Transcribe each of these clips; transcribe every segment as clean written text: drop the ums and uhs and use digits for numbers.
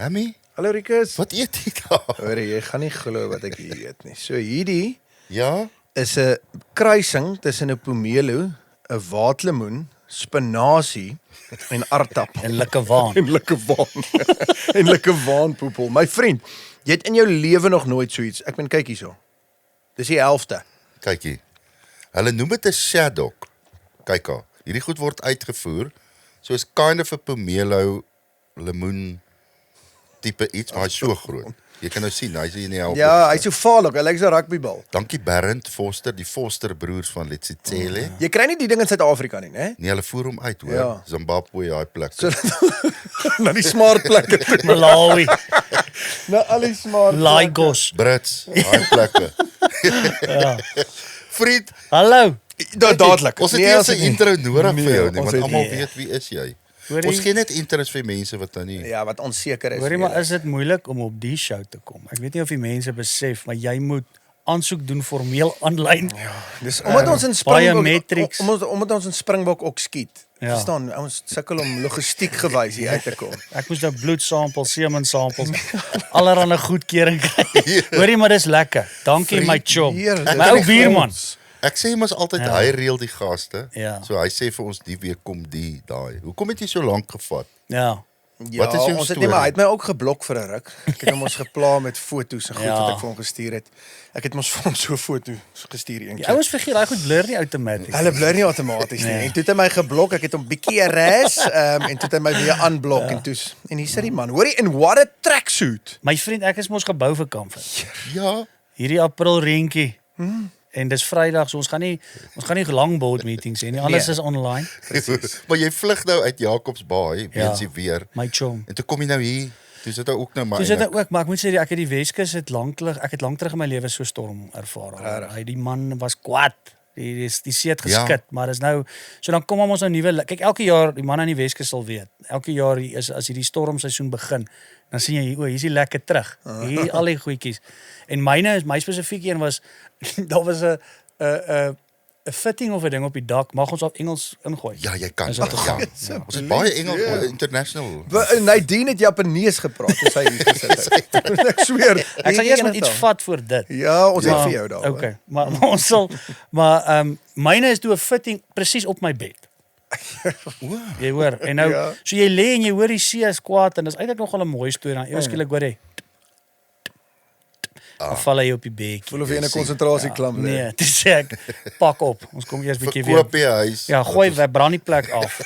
Hammy, Hallo Rikus. wat eet jy daar? Hoor jy gaan nie glo wat ek hier eet nie. So hierdie Ja? is 'n kruising tussen 'n pomelo, 'n waterlemoen, spinasie en aardappel. En likkewaan. En likkewaan. En likkewaan poepel. My vriend, jy het in jou lewe nog nooit so iets. Ek meen kyk hierso. Dis die helfte. Kyk hier. Hulle noem dit 'n shaddock. Kyk al. Hierdie goed word uitgevoer soos kind of 'n pomelo lemoen tipe iets, maar hy's so groot. Jy kan nou sien, hy's hier in die helfte. Ja, hy's so vaal ook. Hy lyk so 'n rugbybal. Dankie Bernd Foster, die Foster broers van Letsitsele. Jy kry nie die ding in Suid-Afrika nie, né? Nee, hulle voer hom uit, hoor. Ja. Zimbabwe, daai plek. So na die smart plekke toe. Malawi, Na al die smart plekke. Lagos. Brits, daai plekke. Ja. Vriend, Hallo. Dadelik. ons het Nee, nie ons eens 'n het intro nodig Nee, vir jou nie, ons want het almal nie. weet wie is jy. Hoorie? Ons gee net intros vir mense wat dan nie. Ja, wat onseker is. Hoorie, weer. maar is dit moeilik om op die show te kom? Ek weet nie of die mense besef, maar jy moet aansoek doen formeel aanlyn. Dis omdat ons in Springbok Biometrics. omdat ons in Springbok ook skiet. Ja. Verstaan, ons sukkel om logistiek gewys hier uit te kom. Ek moes nou bloedsampels, semensampels, allerhande goedkeuring kry. Hoorie, maar dis lekker. Dankie my chom. Heer, My ou buurman. Ek sê mos altyd Ja. hy reël die gaste. Ja. So hy sê vir ons die week kom die daai. Hoekom het jy so lank gevat? Ja. Ja, Wat is jou ons het storie? nie, maar hy het my ook geblok vir 'n ruk. Ek het hom ons gepla met foto's en goed Ja. wat ek vir hom gestuur het. Ek het mos vir hom so 'n foto gestuur Die eendag. ouens vergeet daai goed blur nie outomaties. Hulle blur nie outomaties nie. Nee. En toe het hy my geblok. Ek het hom bietjie erase en toe het hy my weer aanblok en hier sit die man. Hoorie, in what a tracksuit. My vriend, ek is mos gebou vir kamp. Ja. Hierdie April reentjie. En dis Vrydag, so ons gaan nie lang board meetings hê nie. Alles Nee. is online. Maar jy vlug nou uit Jacobsbaai, weens die Ja. weer. My chom. En toe kom jy nou hier. Toe sit hy ook nou maar. Dis dit ook, maar ek moet sê ek het die Weskus ek het lank terug in my lewe so storm ervaar. Hy die man was kwaad. Die see het geskit, maar dis nou so dan kom ons nou nuwe kyk elke jaar die man aan die Weskus sal weet. Elke jaar is as hierdie stormseisoen begin, dan sien jy hier's die lekker terug. Hier al die goedjies. En my spesifiek een was daar was 'n fitting of 'n ding op die dak. Mag ons op Engels ingooi? Ja, jy kan. Is dit Ja. Ons is baie Engels international. Nadine het Japanees gepraat as hy hier gesit het. Ek sweer. Ek sal eers met iets vat voor dit. Ja, ons het vir jou daar. Okay, maar ons sal myne is toe 'n fitting presies op my bed. Jy hoor, en nou Ja. so jy lê en jy hoor die see is kwaad en dis eintlik nogal 'n mooi storie dan ewe skielik hoor jy. Dan val hy op die bedjie. Voel of jy in 'n konsentrasieklamp lê. Nee, dis sê ek pak op. Ons kom eers bietjie weer. Verkoop jy huis. Ja, gooi brand die plek af.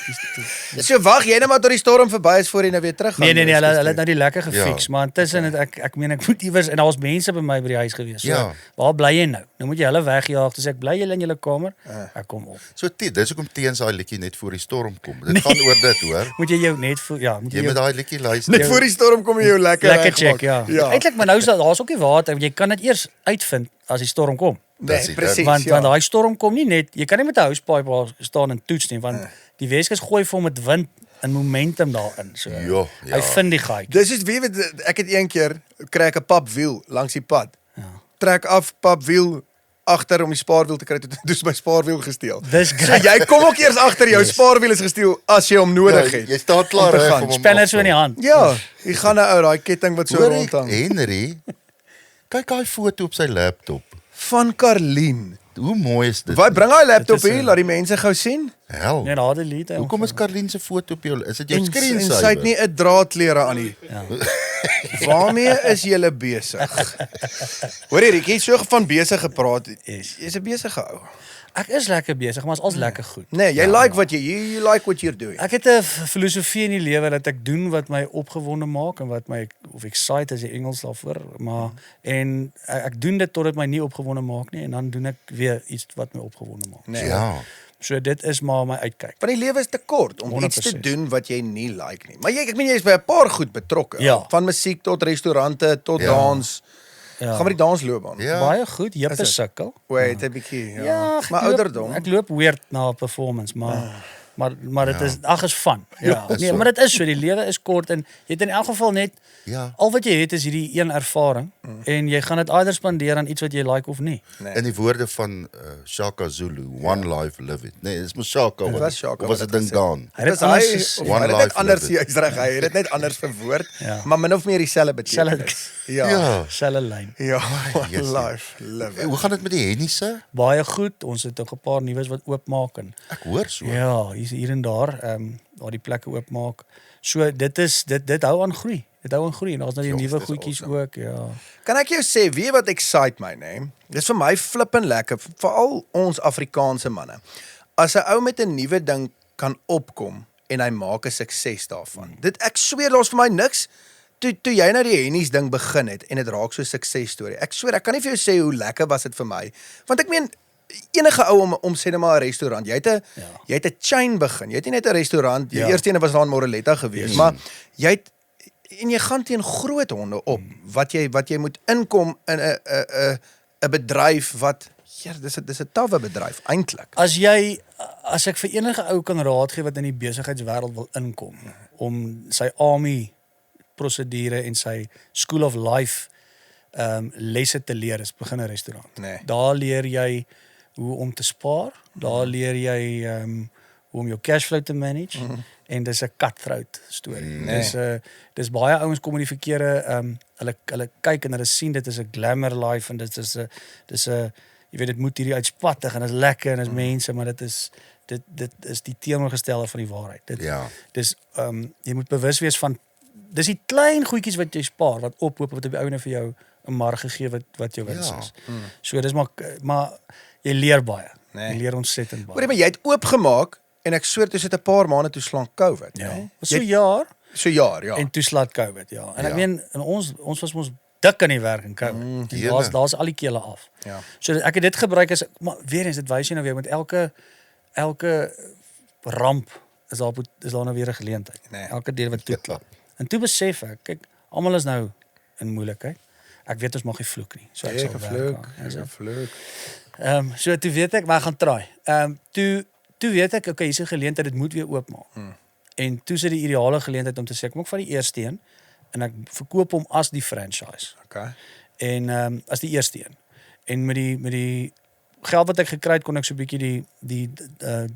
So wag jy net maar tot die storm verby is voor jy nou weer terug gaan. Nee, hulle het nou die lekker gefiks, Ja. maar intussen het ek meen ek moet iewers en daar was mense by my by die huis gewees. So, Ja. waar bly jy nou? Nou moet jy hulle wegjaag. Dis ek bly julle in julle kamer. Ek kom op. So dis hoekom teens daai liedjie net voor die storm kom. Dit gaan oor dit, hoor. Moet jy jou net voel, ja, moet Jy jy moet jou daai liedjie luister. Net voor die storm kom jy jou lekker lekker regmaak. check, ja. Ja. Eintlik maar nou is daar's ook nie water, jy kan dit eers uitvind as die storm kom. Dis Nee, die presies. Want ja. daai storm kom nie net, jy kan nie met 'n housepipe daar staan en toets nie, want die Weskus gooi vir hom met wind en momentum daarin. So Ja, ja. hy vind die gaatjie. Dis is wie weet ek het een keer kry ek 'n papwiel langs die pad. Ja. Trek af papwiel agter om die spaarwiel te kry. Toe is my spaarwiel gesteel. Dis So great. jy kom ook eers agter jou spaarwiel is gesteel as jy hom nodig het. Jy staan klaar Om te reg gaan. om hom Spanner af so te- in die hand. Ja, jy gaan nou ou daai ketting wat so Hoor rondhang. Henry, kyk daai foto op sy laptop. Van Karlien. Hoe mooi is dit? Wat bring hy laptop Dit is, hier, laat die mense gou sien? Hel. Nee, daar delete. Hoekom is Karlien se foto op jou? Is dit jou En sy screensaver? het nie 'n draadklere aan nie. Ja. Waarmee is julle besig? Hoor jy, jy het so van besig gepraat. Yes. Jy's 'n besige ou. Ek is lekker besig, maar is als lekker goed. Nee, jy like wat jy you like what you're doing. Ek het 'n filosofie in die lewe dat ek doen wat my opgewonde maak en wat my of excite as die Engels daarvoor, maar en ek doen dit totdat my nie opgewonde maak nie en dan doen ek weer iets wat my opgewonde maak. Nee. Ja. So dit is maar my uitkyk. Want die lewe is te kort om iets te 100%. doen wat jy nie like nie. Maar ek meen jy is by 'n paar goed betrokke. Ja. Van musiek tot restaurante tot Ja. dans. Ja. Gaan met die dansloopbaan. Ja. Baie goed, Is jippe dit? sukkel. Wait, 'n bietjie. Ja. Ja, Maar ouderdom. Ek loop weird na 'n performance, maar Maar dit is is fun. Ja. Nee, maar dit is so, die lewe is kort en jy het in elk geval net al wat jy het is hierdie een ervaring en jy gaan dit either spandeer aan iets wat jy like of nie. In die woorde van Shaka Zulu, one life live it. Nee, dis mos Shaka. Of was dit ding gaan? Hy het net anders, hy's reg, hy het dit net anders verwoord, maar min of meer dieselfde betekenis. Selfe lyn. Ja, one life live it. Hoe gaan dit met die Hennisse? Baie goed, ons het ook 'n paar nuus wat oopmaak en Ek hoor so. ja, hier en daar, waar die plekke oopmaak. So dit hou aan groei. Dit hou aan groei en daar's nou die nuwe goedjies ook, ja. Kan ek jou sê, weet wat excite my, nee? Dis vir my flippend lekker, veral ons Afrikaanse manne. As 'n ou met 'n nuwe ding kan opkom en hy maak 'n sukses daarvan. Ek sweer daar's vir my niks. Toe jy nou die Hennies ding begin het en dit raak so 'n suksesstorie. Ek sweer, ek kan nie vir jou sê hoe lekker was dit vir my. Want ek meen enige ou om sê net maar 'n restaurant. Jy het 'n chain begin. Jy het nie net 'n restaurant. Die eerste ene was daar in Moreletta gewees, maar jy gaan teen groot honde op wat jy moet inkom in 'n bedryf wat dis 'n tawwe bedryf eintlik. As ek vir enige ou kan raad gee wat in die besigheidswêreld wil inkom om sy AMI prosedure en sy School of Life lesse te leer, is begin 'n restaurant. Nee. Daar leer jy hoe om te spaar, daar leer jy hoe om jou cashflow te manage en dis 'n cutthroat storie. Dis baie ouens kom in die verkeerde hulle kyk en hulle sien dit is 'n glamour life en dit is 'n jy weet dit moet hierdie uitspattig en dit is lekker en dit is mense, maar dit is die teenoorgestelde van die waarheid. Dis jy moet bewus wees van dis die klein goedjies wat jy spaar wat ophoop wat op die ouene vir jou 'n marge gee wat jou wins is. So dis maar jy leer baie. Jy leer ontsettend baie. Hoorie, maar jy het oopgemaak en ek sweer toe sit 'n paar maande toe slaan COVID, nee? So jaar. So jaar, ja. En toe slaat COVID, ja. En ek meen ons was mos dik aan die werk in COVID. Daar's al die kele af. Ja. So ek het dit gebruik as maar weer eens dit wys jy nou weer met elke ramp is daar nou weer 'n geleentheid. Elke deur wat toeklap. En toe besef ek, kyk, almal is nou in moeilikheid. Ek weet ons mag nie vloek nie. So ek sal vloek. So toe weet ek, maar ek gaan try. Toe weet ek, okay, hier's 'n geleentheid, dit moet weer oopmaak. En toe is dit die ideale geleentheid om te sê, kom ek vat die eerste een en ek verkoop hom as die franchise. Okay. En as die eerste een. En met die geld wat ek gekry het, kon ek so 'n bietjie die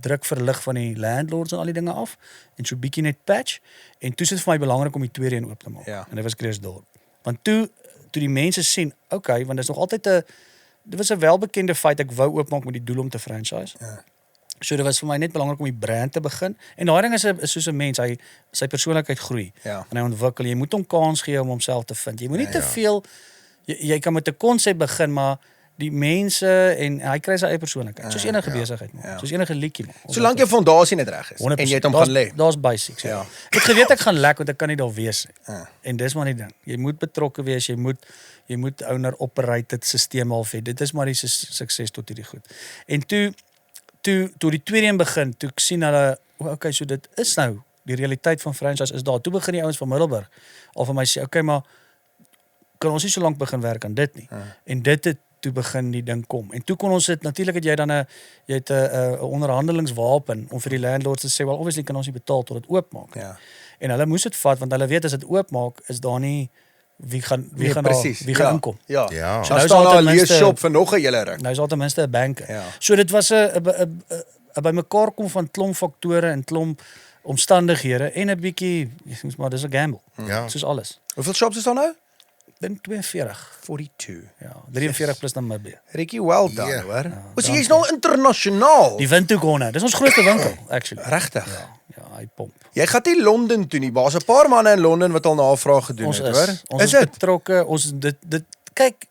druk verlig van die landlords en al die dinge af en so 'n bietjie net patch en toe is dit vir my belangrik om die tweede een oop te maak. En dit was Krugersdorp. Want toe die mense sien, okay, want dit is nog altyd dit was 'n welbekende feit ek wou oopmaak met die doel om te franchise. So dit was vir my net belangrik om die brand te begin en daai ding is soos 'n mens, sy persoonlikheid groei en hy ontwikkel. Jy moet hom kans gee om homself te vind. Jy moet nie te veel jy kan met 'n konsep begin, maar die mense en hy kry sy eie persoonlikheid. Soos enige besigheid maak. Soos enige liedjie maak. Solank jou fondasie net reg is 100%, en jy het hom gaan lê. Daar's basics. Ek het geweet ek gaan lek want ek kan nie daar wees nie. En dis maar die ding. Jy moet betrokke wees, jy moet owner operated stelsel al hê. Dit is maar die sukses tot hierdie goed. En toe die tweede een begin, toe ek sien hulle, okay, so dit is nou die realiteit van franchise is daar. Toe begin die ouens van Middelburg al vir my sê, okay, maar kan ons nie so lank begin werk aan dit nie. En dit het toe begin die ding kom. En toe kon ons dit, natuurlik het jy dan 'n onderhandelingswapen om vir die landlords te sê, well, obviously kan ons nie betaal tot dit oopmaak. En hulle moes dit vat want hulle weet as dit oopmaak is daar nie wie gaan inkom. So nou staan daar 'n leesshop vir nog 'n hele ruk. Nou is daar ten minste 'n bank. So dit was 'n bymekaar kom van klomp faktore en klomp omstandighede en 'n bietjie, maar dis 'n gamble. Soos alles. Hoeveel shops is daar nou? Dan 42. 42. Ja, 43 plus Namibië. Ricky, well done, hoor. Ons jy's nou internasionaal. Die Windhoekhonde. Dis ons grootste winkel, actually. Regtig? Ja, hy pomp. Jy gaan nie Londen toe nie. Daar's 'n paar manne in Londen wat al navraag gedoen het, hoor. Ons is betrokke. Ons dit kyk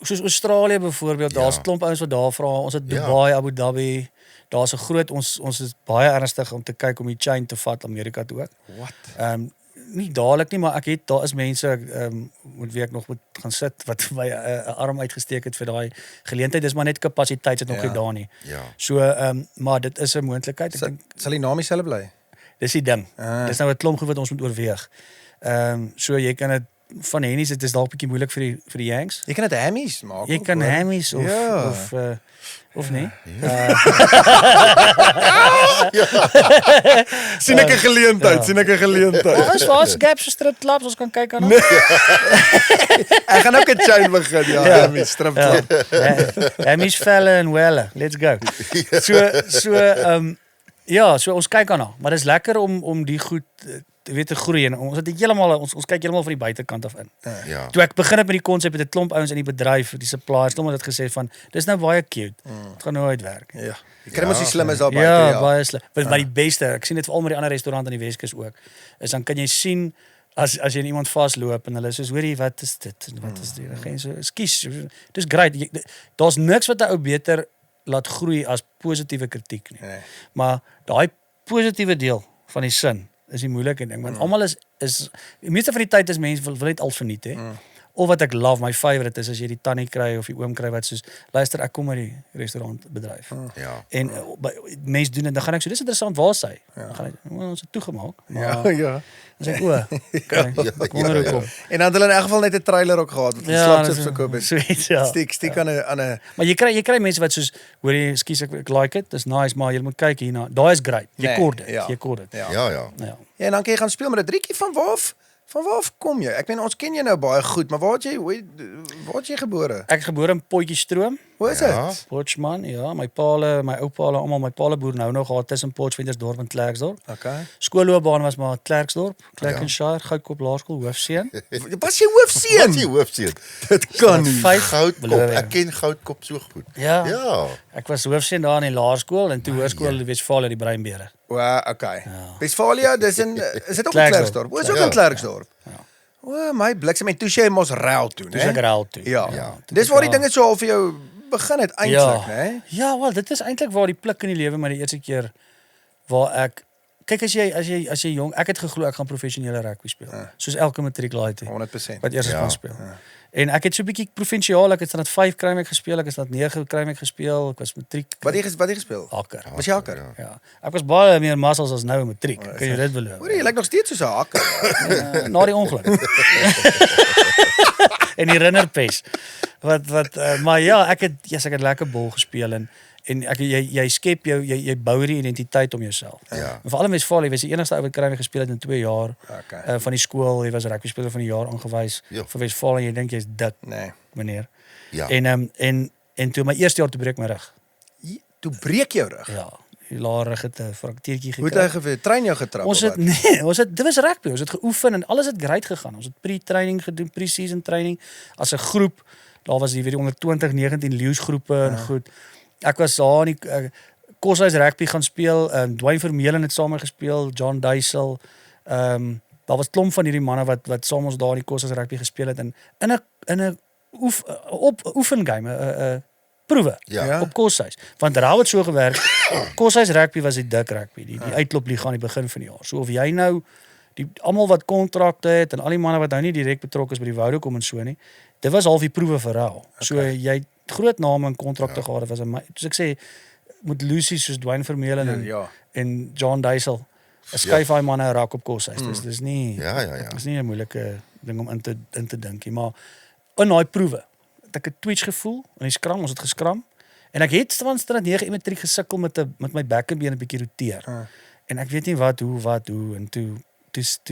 soos Australië byvoorbeeld, daar's klomp ouens wat daar vra. Ons het Dubai, Abu Dhabi. Daar's 'n groot ons is baie ernstig om te kyk om die chain te vat Amerika toe ook. Wat? Nie dadelik nie, maar daar is mense met wie ek nog moet gaan sit wat my 'n arm uitgesteek het vir daai geleentheid. Dis maar net kapasiteit sit nog nie daar nie. So maar dit is 'n moontlikheid. Ek dink sal die naam dieselfde bly. Dis die ding. Dis nou 'n klomp goed wat ons moet oorweeg. So jy kan dit van Hennies, dit is dalk bietjie moeilik vir die Yanks. Jy kan dit hammies maak. Jy ook, kan hoor. hammies of Ja. of nee. Sien ek 'n geleentheid, sien ek 'n geleentheid. Daar is waar gaps strip clubs, ons kan kyk aan. Ek gaan ook 'n chain begin, ja, hammies strip club. Hammies velle en welle. Let's go. So ons kyk aan, maar dis lekker om die goed te groei en ons het heeltemal ons kyk heeltemal van die buitekant af in. Ja. Toe ek begin het met die konsep, het 'n klomp ouens in die bedryf, die suppliers, het dit gesê van dis nou baie cute. Dit gaan nou uitwerk. Ja. Jy kry mos die slimmes daar buite, Ja, ja. baie slim. Maar die beste, ek sien dit veral met die ander restaurante aan die Weskus ook, is dan kan jy sien as jy in iemand vasloop en hulle sê, hoorie, wat is dit? Wat is dit? Dan gaan jy so, ekskuus, dis great. Daar's niks wat 'n ou beter laat groei as positiewe kritiek nie. Nee. Maar daai positiewe deel van die sin is die moeilike ding, want almal is die meeste van die tyd is mense wil net al verniet hè. Of wat ek love, my favorite is as jy die tannie kry of die oom kry wat soos luister, ek kom uit die restaurantbedryf. Ja. En mense doen dit, dan gaan ek so, dis interessant, waar is hy? Dan gaan ek, ons het toegemaak. Ja, ja. Dan sê ek, ek wonder hoekom. En dan het hulle in elk geval net 'n trailer ook gehad wat slapchips verkoop het. Sweet, ja. Stiek aan 'n Maar jy kry mense wat soos, hoor jy, ekskuus, ek like it, dis nice, maar jy moet kyk hierna. Daai is great. Jy Nee, kort dit, ja. jy kort dit. Ja. Ja. Ja. Ja, en dan kan jy gaan speel met 'n drietjie van waar af kom jy? Ek meen ons ken jou nou baie goed, maar waar het jy gebore? Ek is gebore in Potchefstroom. Hoe is Ja. dit? Potchman, ja, my oupaale, almal my paale boer nou nog gehad tussen Potchefstroom en Klerksdorp. Okay. Skoolloopbaan was maar Klerksdorp, Clerkenshire, Goudkop Laerskool, hoofseun. Was jy hoofseun? Wat is die hoofseun? Dit kan nie. 5 Goudkop. Ek ken Goudkop so goed. Ja. Ja. Ek was hoofseun daar in die laerskool en toe hoërskool in Wesvalia die Breinbere. O, okay. Westfalia, is dit ook in Klerksdorp. Klerksdorp? O, is ook Ja. in Klerksdorp. O, my bliksem en toe sy mos rail toe, Toe ek né? raal toe. Ja. Ja. Dis waar die dinge so al vir jou begin het eintlik, né? Ja, wel, dit is eintlik waar die pluk in die lewe my die eerste keer waar ek kyk as jy jong, ek het geglo ek gaan professionele rugby speel. Soos elke matriekulaaitie 100%. wat eers Ja. gaan speel. En ek het so 'n bietjie provinsiaal, ek het standaard 5 kry ek gespeel, ek het standaard 9 kry ek gespeel, ek was matriek. Wat jy gespeel? hakker. Was jy hakker? Ja. Ek was baie meer muscles as nou in matriek. Kan jy dit beloof? Hoor jy lyk nog steeds soos 'n hakker. Na die ongeluk. En die rennerpes. Maar ja, ek het lekker bol gespeel en jy skep jy bou die identiteit om jouself. Ja. En veral in Wesvalia, jy was die enigste ou wat kry gespeel het in 2 jaar. Okay. Van die skool, jy was rugby speler van die jaar aangewys Ja. vir Wesvalia. Jy dink jy's dik, Nee. meneer. Ja. En toe my eerste jaar toe breek my rug. Toe breek jou rug. Ja, die laer rug het 'n fraktuurtjie Hoe het gekry. hy geweet? Trein jou getrap Ons of het dit was rugby, ons het geoefen en alles het great gegaan. Ons het pre-training gedoen, pre-season training as 'n groep. Daar was die onder 20, 19 leeu's groepe en goed. Ek was daar in die Koshuis rugby gaan speel. Dwayne Vermeulen het saam met my gespeel, John Duisel. Daar was klomp van hierdie manne wat saam ons daar in die Koshuis rugby gespeel het en in 'n oefengame, proewe Ja. op Koshuis. Want daar het so gewerk. Koshuis rugby was die dik rugby, die uitloopliga aan die begin van die jaar. So of jy nou almal wat kontrakte het en al die manne wat nou nie direk betrokke is by die Woude kom en so nie. Dit was half die proewe vir Raul. So jy het groot name en kontrakte gehad. Dit was soos ek sê met Lucy soos Dwayne Vermeulen en John Duisel. Skuif daai manne 'n rak op Koshuis. Dis nie Ja. dis nie 'n moeilike ding om in te dink nie, maar in daai proewe het ek 'n twitch gevoel in die skram, ons het geskram en ek het standaard 9 matriek gesukkel met my bekkenbeen 'n bietjie roteer. En ek weet nie hoe en toe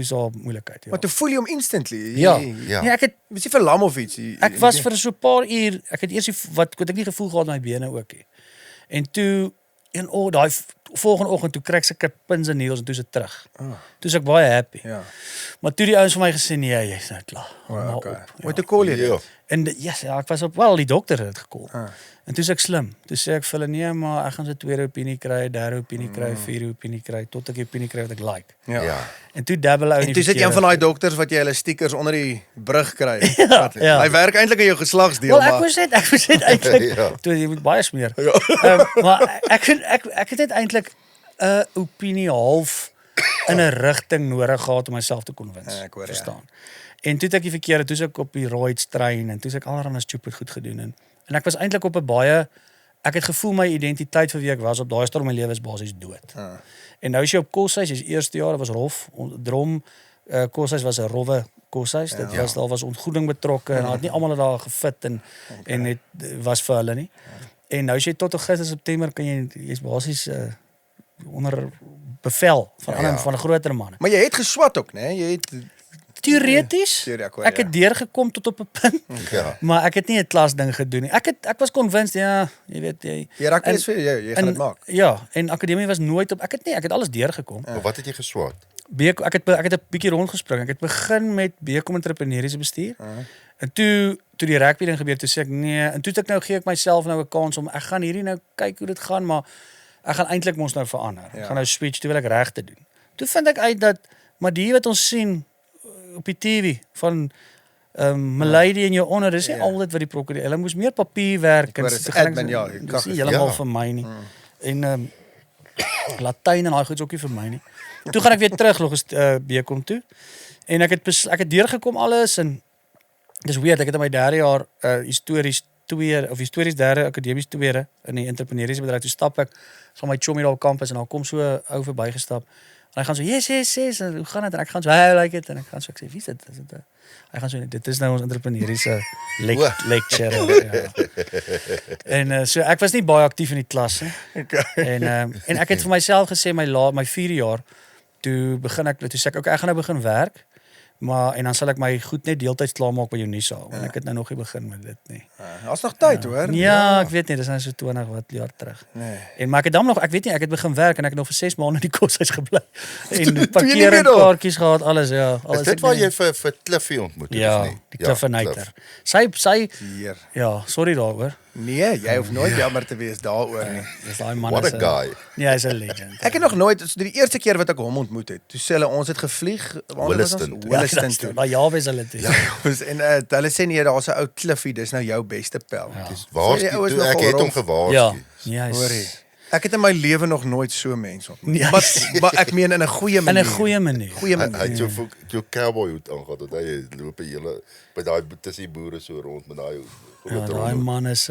so moeilikheid. Ja. Maar toe voel jy hom instantly. Ja. Ja. Nee, ek het Was jy verlam of iets? Ek was vir so 'n paar uur, ek het eers wat ek nie gevoel gehad met my bene ook nie. En toe daai volgende oggend toe kry ek sulke pins en needles en toe is dit terug. Toe is ek baie happy. Ja. Maar toe die ouens vir my gesê nee, jy's nou klaar. Maar Okay. op. Moet jy call jy Ja. dit? En ek was die dokter het gekol. En toe is ek slim. Toe sê ek vir hulle nee, maar ek gaan so 2de opinie kry, 3de opinie kry, 4de opinie kry tot ek die opinie kry wat ek like. Ja. En toe double ou En toe sit jy een van daai dokters wat jy hulle stickers onder die brug kry. ja. Hy werk eintlik aan jou geslagsdeel, Wel, ek maar moes net eintlik Ja. toe jy moet baie smeer. Maar ek het net eintlik 'n opinie half in 'n rigting nodig gehad om myself te konwins. Ja, ek hoor, ja. Verstaan. En toe het ek die verkeerde, toe is ek op die roids trein en toe is ek allerlei stupid goed gedoen en ek was eintlik op 'n baie ek het gevoel my identiteit vir wie ek was op daai stadium in my lewe is basies dood. En nou as jy op Koshuis, jy's eerste jaar, was rof, drom Koshuis was 'n rowwe koshuis. Dit was daar was ontgoeding betrokke en het nie almal daar gefit en het was vir hulle nie. En nou as jy tot Augustus September kan jy's basies onder bevel van 'n groter manne. Maar jy het geswat ook, né? Jy het Teoreties, ek het deurgekom tot op 'n punt, maar ek het nie 'n klas ding gedoen nie. Ek was convinced, ja, jy weet jy raak nie vir jy gaan dit maak. Ja, en akademie was nooit op. Ek het alles deurgekom. Maar wat het jy geswaat? Ek het 'n bietjie rondgespring. Ek het begin met BCom entrepreneursiese bestuur. En toe die rugby ding gebeur, toe sê ek nee, en toe gee ek myself nou 'n kans om ek gaan hierdie nou kyk hoe dit gaan, maar ek gaan eintlik mos nou verander. Ek gaan nou switch, toe wil ek regte doen. Toe vind ek uit dat maar die wat ons sien op die TV van Milady en jou onder, dis nie altyd wat die prokureur. Hulle moes meer papierwerk en dis heeltemal vir my nie. En Latyn en daai goed's ook nie vir my nie. Toe gaan ek weer terug nog BCom toe. En ek het deurgekom alles en dis weird, ek het in my derde jaar histories derde akademies tweede in die entrepreneursiese bedryf. Toe stap ek van my chommy daar op kampus en daar kom so 'n ou verbygestap. En hy gaan so, yes, en hoe gaan dit? En ek gaan so, how like it? En ek gaan so, ek sê, wie is dit? Hy gaan so, dit is nou ons entrepreneursiese lecture. En so, ek was nie baie aktief in die klas, en ek het vir myself gesê, my 4 jaar, toe sê ek, ek gaan nou begin werk, en dan sal ek my goed net deeltyds klaarmaak by Unisa, want ek het nou nog nie begin met dit nie. Daar's nog tyd, hoor. Ja, ek weet nie, dis nou so 20 wat jaar terug. Maar ek het dan nog, ek weet nie, ek het begin werk en ek het nog vir 6 maande in die koshuis gebly. En parkeerkaartjies gehad, alles, ja. Is dit waar jy vir Cliffy ontmoet het, ja, of nie? Die Cliffenator. Sy, ja, sorry daaroor. Nee, jy hoef nooit jammer te wees daaroor nie. Dis daai man. What a guy. Ja, hy's 'n legend. Ek het nog nooit, so die eerste keer wat ek hom ontmoet het, toe sê hulle ons het gevlieg, Williston toe. Daai jaar was hulle toe. En hulle sê nee, daar's 'n ou Cliffy, dis nou jou beste pel. Waarsku, ek het hom gewaarsku. Ja, ek het in my lewe nog nooit so mense ontmoet. Maar ek meen in 'n goeie manier. In 'n goeie manier. Hy het so cowboy hoed aangehad, dat hy loop hele by daai tussen die boere so rond met daai daai man is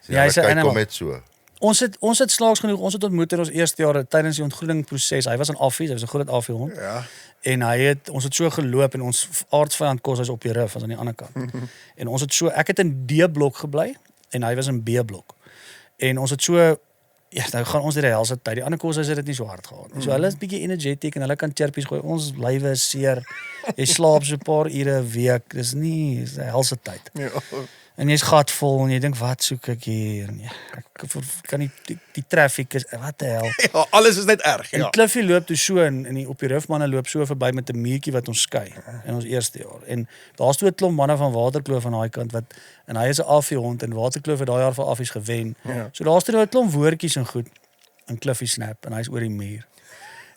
hy's 'n animal. Ons het slaaks genoeg, ons het ontmoet in ons eerste jaar tydens die ontgroeningsproses. Hy was in Affies, hy was 'n groot Affie hond. Ja. En ons het so geloop en ons aardsvyand kos op die rif, was aan die ander kant. En ons het so, ek het in D-blok gebly en hy was in B-blok. En ons het so nou gaan ons deur die helse tyd. Die ander kos het dit nie so hard gehad nie. So hulle is bietjie energetic en hulle kan chirpies gooi. Ons lywe is seer. Jy slaap so 'n paar ure 'n week. Dis nie die helse tyd. Ja. En jy's gatvol en jy dink wat soek ek hier? En ek kan nie die traffic is wat die hel. Ja, alles is net erg. En Cliffy loop toe so en op die rifmanne loop so verby met 'n muurtjie wat ons skei in ons eerste jaar. En daar's toe 'n klomp manne van Waterkloof aan daai kant en hy is 'n Affie-hond en Waterkloof het daai jaar vir Affies gewen. Ja. So daar's toe 'n klomp woordjies en goed en Cliffy snap en hy's oor die muur.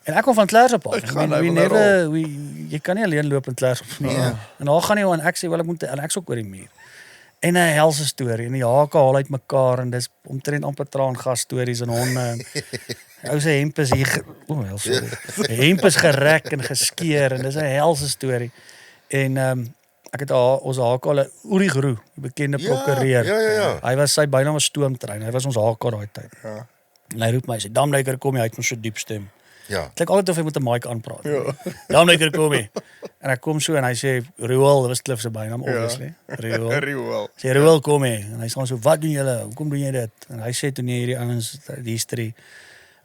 En ek kom van Klerksdorp af. Jy kan nie alleen loop in Klerksdorp nie. En daar gaan hy en ek sê wel ek's ook oor die muur. En 'n helse storie en die hake haal uit mekaar en dis omtrent amper traangas stories en honde. Ou se hemp is hier, hemp is gerek en geskeur en dis 'n helse storie. En ek het ons hake al Uri Groe, die bekende prokureur. Ja. Hy was sy bynaam was Stoomtrein. Hy was ons hake daai tyd. Ja. En hy roep my sê, "Damnyker kom jy uit met so diep stem." Ja. Dit lyk altyd of hy met 'n mic aanpraat. Damnyker kom hy. En ek kom so en hy sê Roel, dit was Cliff se bynaam obviously. Roel. Sê Roel kom hy. En hy sê so, "Wat doen julle? Hoekom doen jy dit?" En hy sê toe nee, hierdie ouens die history.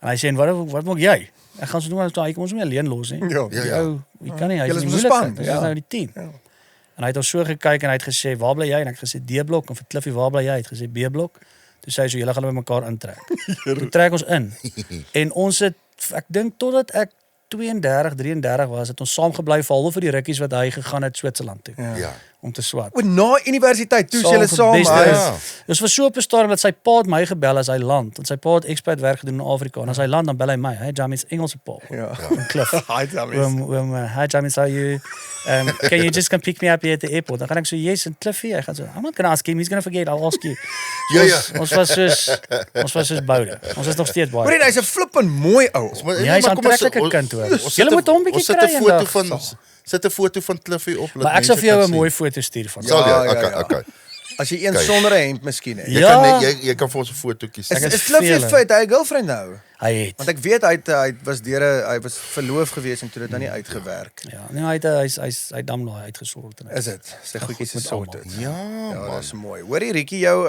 En hy sê, "En wat maak jy?" Ek gaan so doen as hy kom ons nie alleen los nie. Ja. Jy kan nie, hy Julle is is span. Dis nou die team. Ja. En hy het ons so gekyk en hy het gesê, "Waar bly jy?" En ek gesê D-blok en vir Cliffy, "Waar bly jy?" Hy het gesê B-blok. Toe sê hy so, "Julle gaan by mekaar intrek." Toe trek ons in. En ons het ek dink totdat ek 32, 33 was, het ons saam gebly vir die rukkies wat hy gegaan het Switserland toe. Ja. Om te swat. Na universiteit toe julle saam. Dis was so op 'n stadium dat sy pa het my gebel as hy land, want sy pa het expat werk gedoen in Afrika en as hy land dan bel hy my. Hey Jamies, Engelse pa. Ja. Cliff. Hi Jamies. Hi Jamies, how are you? Can you just come pick me up here at the airport? Dan gaan ek so, yes, and Cliffy, hy gaan so, I'm not gonna ask him, he's gonna forget, I'll ask you. Ons was soos boude. Ons is nog steeds baie. Maar hy's 'n flippend mooi ou. Ja, hy's 'n aantreklike kind hoor. Julle moet hom bietjie kry. Sit 'n foto van Cliffy op. Maar ek sal vir jou 'n mooi foto stuur van. Okay. As jy een sonder 'n hemp miskien het. Jy kan vir ons 'n fotootjie stuur. Is Cliffy fit? Hy 'n girlfriend nou. Want ek weet hy was verloof gewees en toe dit dan nie uitgewerk. Ja, nee, hy dam nou uitgesort. Is dit? Sy goedjies is sorted. Ja, Ja, man. dis mooi. Hoorie Rikkie, jou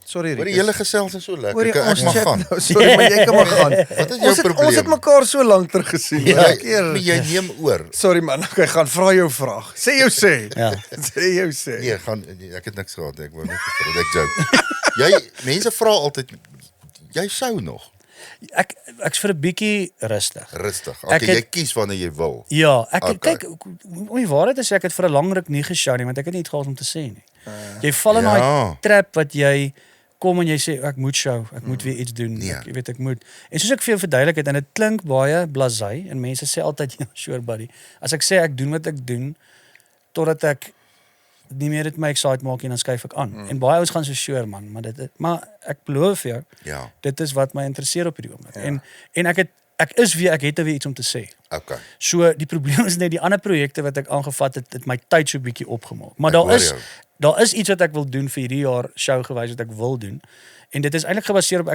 sorry Maar die Rikkie. hele gesels is so lekker. Hoorie, Ek ons mag chat gaan. nou. Sorry, maar jy kan maar gaan. Wat is jou probleem? Ons het mekaar so lank terug gesien. Ja, maar keer. jy neem oor. Sorry man, okay, gaan vra jou vraag. Sê jou sê. Ja. Sê jou sê. Nee, ek het niks gehad, ek wou net vir ek joke. Mense vra altyd jy sou nog Ek's vir 'n bietjie rustig. rustig. Ek Okay, het- jy kies wanneer jy wil. Ja, ek Okay. kyk om die waarheid te sê, ek het vir 'n lang ruk nie geshow nie, want ek het nie iets gehad om te sê nie. Jy val in ja. daai trap wat jy kom en jy sê ek moet show, ek moet weer iets doen. Nee. Ek weet ek moet. En soos ek vir jou verduidelik het en dit klink baie blasé en mense sê altyd ja, sure buddy. As ek sê ek doen wat ek doen totdat ek nie meer dit my excite maak en dan skuif ek aan. En baie ouens gaan so sure man, maar ek beloof vir jou, Ja, dit is wat my interesseer op hierdie oomblik. En ek het weer iets om te sê. okay. So die probleem is net die ander projekte wat ek aangevat het my tyd so bietjie opgemaak. Maar Ek hoor jou. daar is iets wat ek wil doen vir hierdie jaar show gewys wat ek wil doen. En dit is eintlik gebaseer op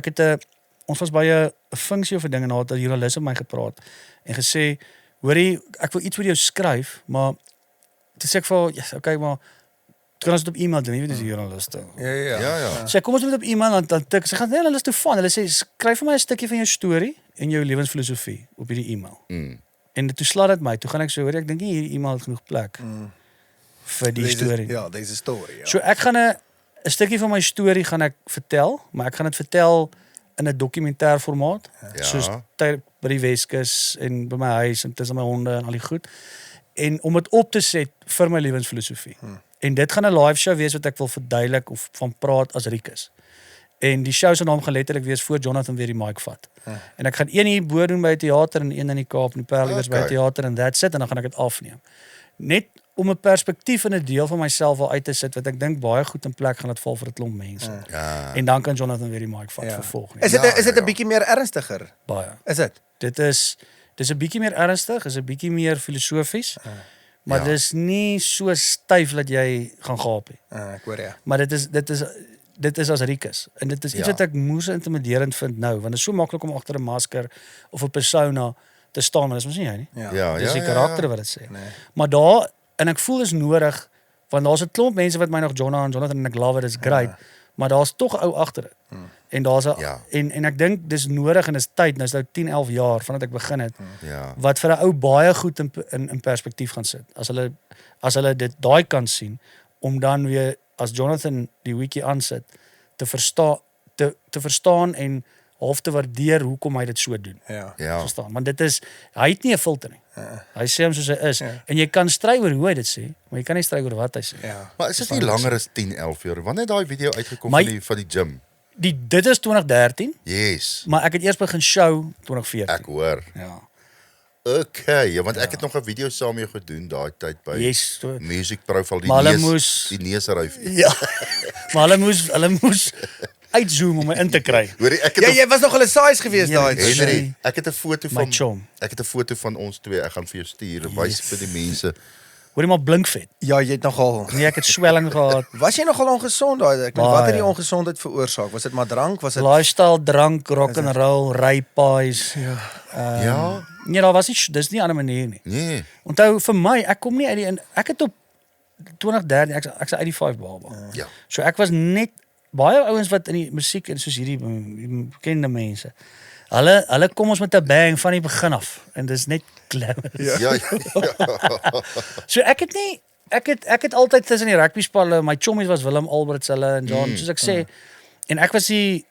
ons was by 'n funksie of 'n ding en daar het 'n joernalis met my gepraat en gesê, hoorie, ek wil iets oor jou skryf, maar toe sê ek vir ja, okay, maar kan ons dit op e-mail doen, jy weet dis die joernaliste. Ja. Sê kom ons doen dit op e-mail dan tik sy gaan nee, hulle is toe van. Hulle sê skryf vir my 'n stukkie van jou storie en jou lewensfilosofie op hierdie e-mail. En toe slaat dit my. Toe gaan ek so hoor ek dink nie hierdie e-mail het genoeg plek vir die storie. Ja, dis 'n storie. Ja. So ek gaan 'n stukkie van my storie gaan ek vertel, maar ek gaan dit vertel in 'n dokumentêr formaat, Ja. soos by die Weskus en by my huis en tussen my honde en al die goed. En om dit op te set vir my lewensfilosofie. En dit gaan 'n live show wees wat ek wil verduidelik of van praat as Rikus. En die show se naam gaan letterlik wees voor Jonathan weer die mic vat. En ek gaan een hier bo doen by 'n teater en een in die Kaap en die Parel iewers by 'n Okay. teater en that's it en dan gaan ek dit afneem. Net om 'n perspektief en 'n deel van myself al uit te sit wat ek dink baie goed in plek gaan dit val vir 'n klomp mense. Ja. En dan kan Jonathan weer die mic vat vir volgende. Is dit Ja, is dit 'n ja. bietjie meer ernstiger? Baie. Is dit? Dis 'n bietjie meer ernstig, is 'n bietjie meer filosofies. Maar Ja. dis nie so styf dat jy gaan gaap nie. Ek hoor ja. Maar dit is as Rikus. En dit is iets Ja. wat ek moes intimiderend vind nou, want dit is so maklik om agter 'n masker of 'n persona te staan, maar dis mos nie jy nie. Ja, Dis die ja, karakter wat dit sê. Nee. Maar daar en ek voel is nodig want daar's 'n klomp mense wat my nog Jonathan en ek love it, is great, maar daar's tog 'n ou agter dit. En daar's 'n Ja. en ek dink dis nodig en dis tyd, nou is nou 10, 11 jaar vandat ek begin het. Ja. Wat vir 'n ou baie goed in perspektief gaan sit. As hulle dit daai kan sien om dan weer as Jonathan die wiki aansit te verstaan en half te waardeer hoekom hy dit so doen. Ja. Ja. Verstaan? Want dit is hy het nie 'n filter nie. Hy sê hom soos hy is en jy kan stry oor hoe hy dit sê, maar jy kan nie stry oor wat hy sê. Ja. Maar is dit nie langer as 10, 11 jaar? Wanneer het daai video uitgekom My- van die gym? Dit is 2013, Yes. maar ek het eers begin show 2014. Ek hoor. Ja. Okay, ja, want ek het nog 'n video saam mee gedoen daai tyd by Yes, so, Music Profile Maar hulle moes- die neusryf. ja. Maar hulle moes uitzoom om my in te kry. Hoorie, ek het Ja, 'n- jy was nog 'n size gewees Ja, daai. Henry. Henry, ek het 'n foto My van chom. Ek het 'n foto van ons twee. Ek gaan vir jou stuur. Wys vir die mense. Hoorie maar blinkvet. Ja, jy het nogal. Nee, ek het swelling gehad. Was jy nogal ongesond daai? Ek bedoel, Baie. wat het die ongesondheid veroorsaak? Was dit maar drank? Was dit Lifestyle, drank, rock and roll, rypies. Ja? Nee, daar was nie dis nie 'n ander manier nie. Nee. Onthou vir my, ek kom nie uit die ek het op 2013 ek's 'n 85 baba. Ja. So ek was net baie ouens wat in die musiek en soos hierdie bekende mense. Hulle kom ons met 'n bang van die begin af en dis net glamour. Ja. So ek het altyd tussen die rugbyspalle, my chommies was Willem Alberts hulle en John, soos ek sê, en ek was die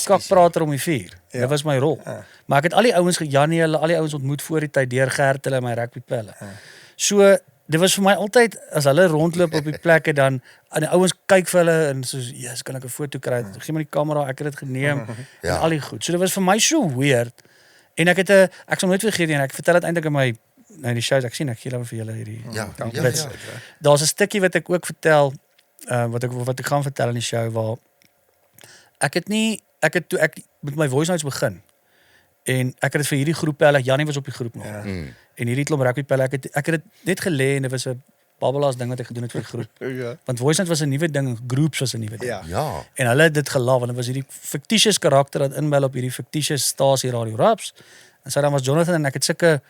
kakprater om die vuur. Ja. Dit was my rol. Maar ek het al die ouens Janie, al die ouens ontmoet voor die tyd deur Gert hulle my rugbypelle. So dit was vir my altyd as hulle rondloop op die plekke dan en die ouens kyk vir hulle en soos yes, kan ek 'n foto kry? Gee my die kamera, ek het dit geneem Ja. en al die goed. So dit was vir my so weird. En ek sal nooit vergeet nie en ek vertel dit eintlik in my nou die shows ek sien ek gee dan vir julle hierdie Ja. bits. Daar's 'n stukkie wat ek ook vertel wat ek gaan vertel in die show waar ek het toe ek met my voice notes begin en ek het dit vir hierdie groep pelle Janie was op die groep nog. Ja. En hierdie klomp rugbypelle ek het dit net gelê en dit was 'n Babbelaars ding wat ek gedoen het vir die groep. Ja. Want VoiceNet was 'n nuwe ding, Groups was 'n nuwe ding. Ja. Ja. En hulle het dit gelaaf want dit was hierdie fictitious karakter wat inbel op hierdie fictitious stasie Radio Raps. En sy naam was Jonathan en ek het sulke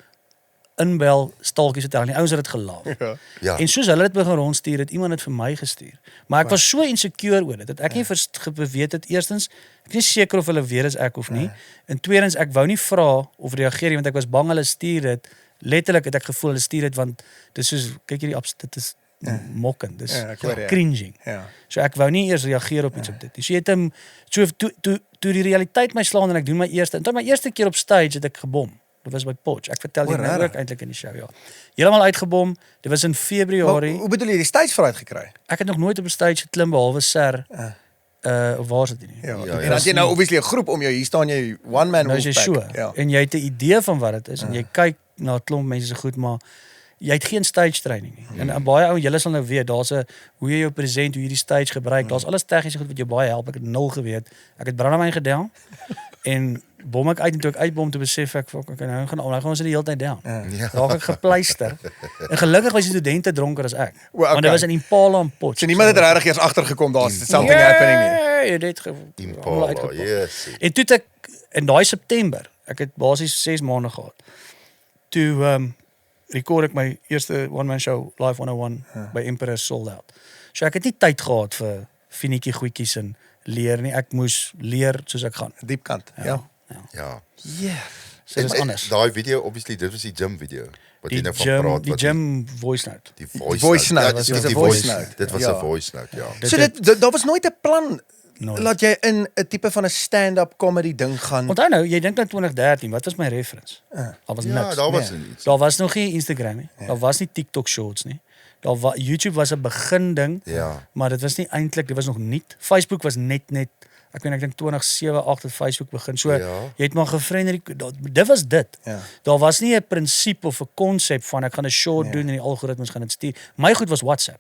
inbel staaltjies vertel. Die ouens het dit gelaaf. Ja. Ja. En soos hulle dit begin rondstuur, het iemand dit vir my gestuur. Maar ek was so insecure oor dit dat ek nie geweet het eerstens, ek is nie seker of hulle weet is ek of nie. En tweedens ek wou nie vra of reageer nie want ek was bang hulle stuur dit. Letterlik het ek gevoel hulle stuur dit want dis soos kyk hierdie dit is mokkend. Dis ek hoor, cringing. Ja. So ek wou nie eers reageer op iets op dit. So jy het hom so toe die realiteit my slaan en ek doen my eerste en toe my eerste keer op stage het ek gebom. Dit was by Potch. Ek vertel dit nou ook eintlik in die show, ja. Heeltemal uitgebom. Dit was in Februarie. Hoe bedoel jy die stage vooruit gekry? Ek het nog nooit op 'n stage geklim behalwe Ser. Of waar is dit nie? Ja. Ja, En dan jy nou obviously 'n groep om jou. Hier staan jy one man Nou is jy wolfpack. so. En jy het 'n idee van wat dit is en jy kyk na 'n klomp mense se goed, maar jy het geen stage training nie. En baie ou julle sal nou weet, daar's 'n hoe jy jou present, hoe jy die stage gebruik. Daar's alles tegniese goed wat jou baie help. Ek het 0 geweet. Ek het brandewyn gedown en bom ek uit en toe ek uitbom toe besef ek okay, nou gaan ons die hele tyd down. Ja. Raak ek gepleister. En gelukkig was die studente dronker as ek. Okay. Want dit was in Impala en Potch. So niemand het regtig eers agtergekom daar's something happening nie. Ja, dit Impala, yes. En toe het ek in daai September, ek het basies 6 maande gehad. Toe record ek my eerste one-man show Live 101 by Emperor Sold Out. So ek het nie tyd gehad vir finetjie goedjies en leer nie. Ek moes leer soos ek gaan. Diep kant. Ja. Ja. Ja. So dis anders. Daai video obviously dit was die gym video wat jy Die nou van gym, praat die wat gym voice note. die voice note, Ja, was dit een die voice note. Dit was Ja. 'n voice note, ja. So daar was nooit 'n plan Nooit. laat jy in 'n tipe van 'n stand-up comedy ding gaan. Onthou nou, jy dink nou 2013, wat was my reference? Daar was Ja, niks. daar was Nee. iets. Daar was nog geen Instagram nie. Daar was nie TikTok shorts nie. YouTube was 'n begin ding. Ja. Maar dit was nie eintlik, dit was nog niet. Facebook was net ek dink 2007, 8 het Facebook begin. So Ja. jy het maar gefriend, dit was dit. Ja. Daar was nie 'n prinsip of 'n konsep van ek gaan 'n short doen en die algoritmes gaan dit stuur. My goed was WhatsApp.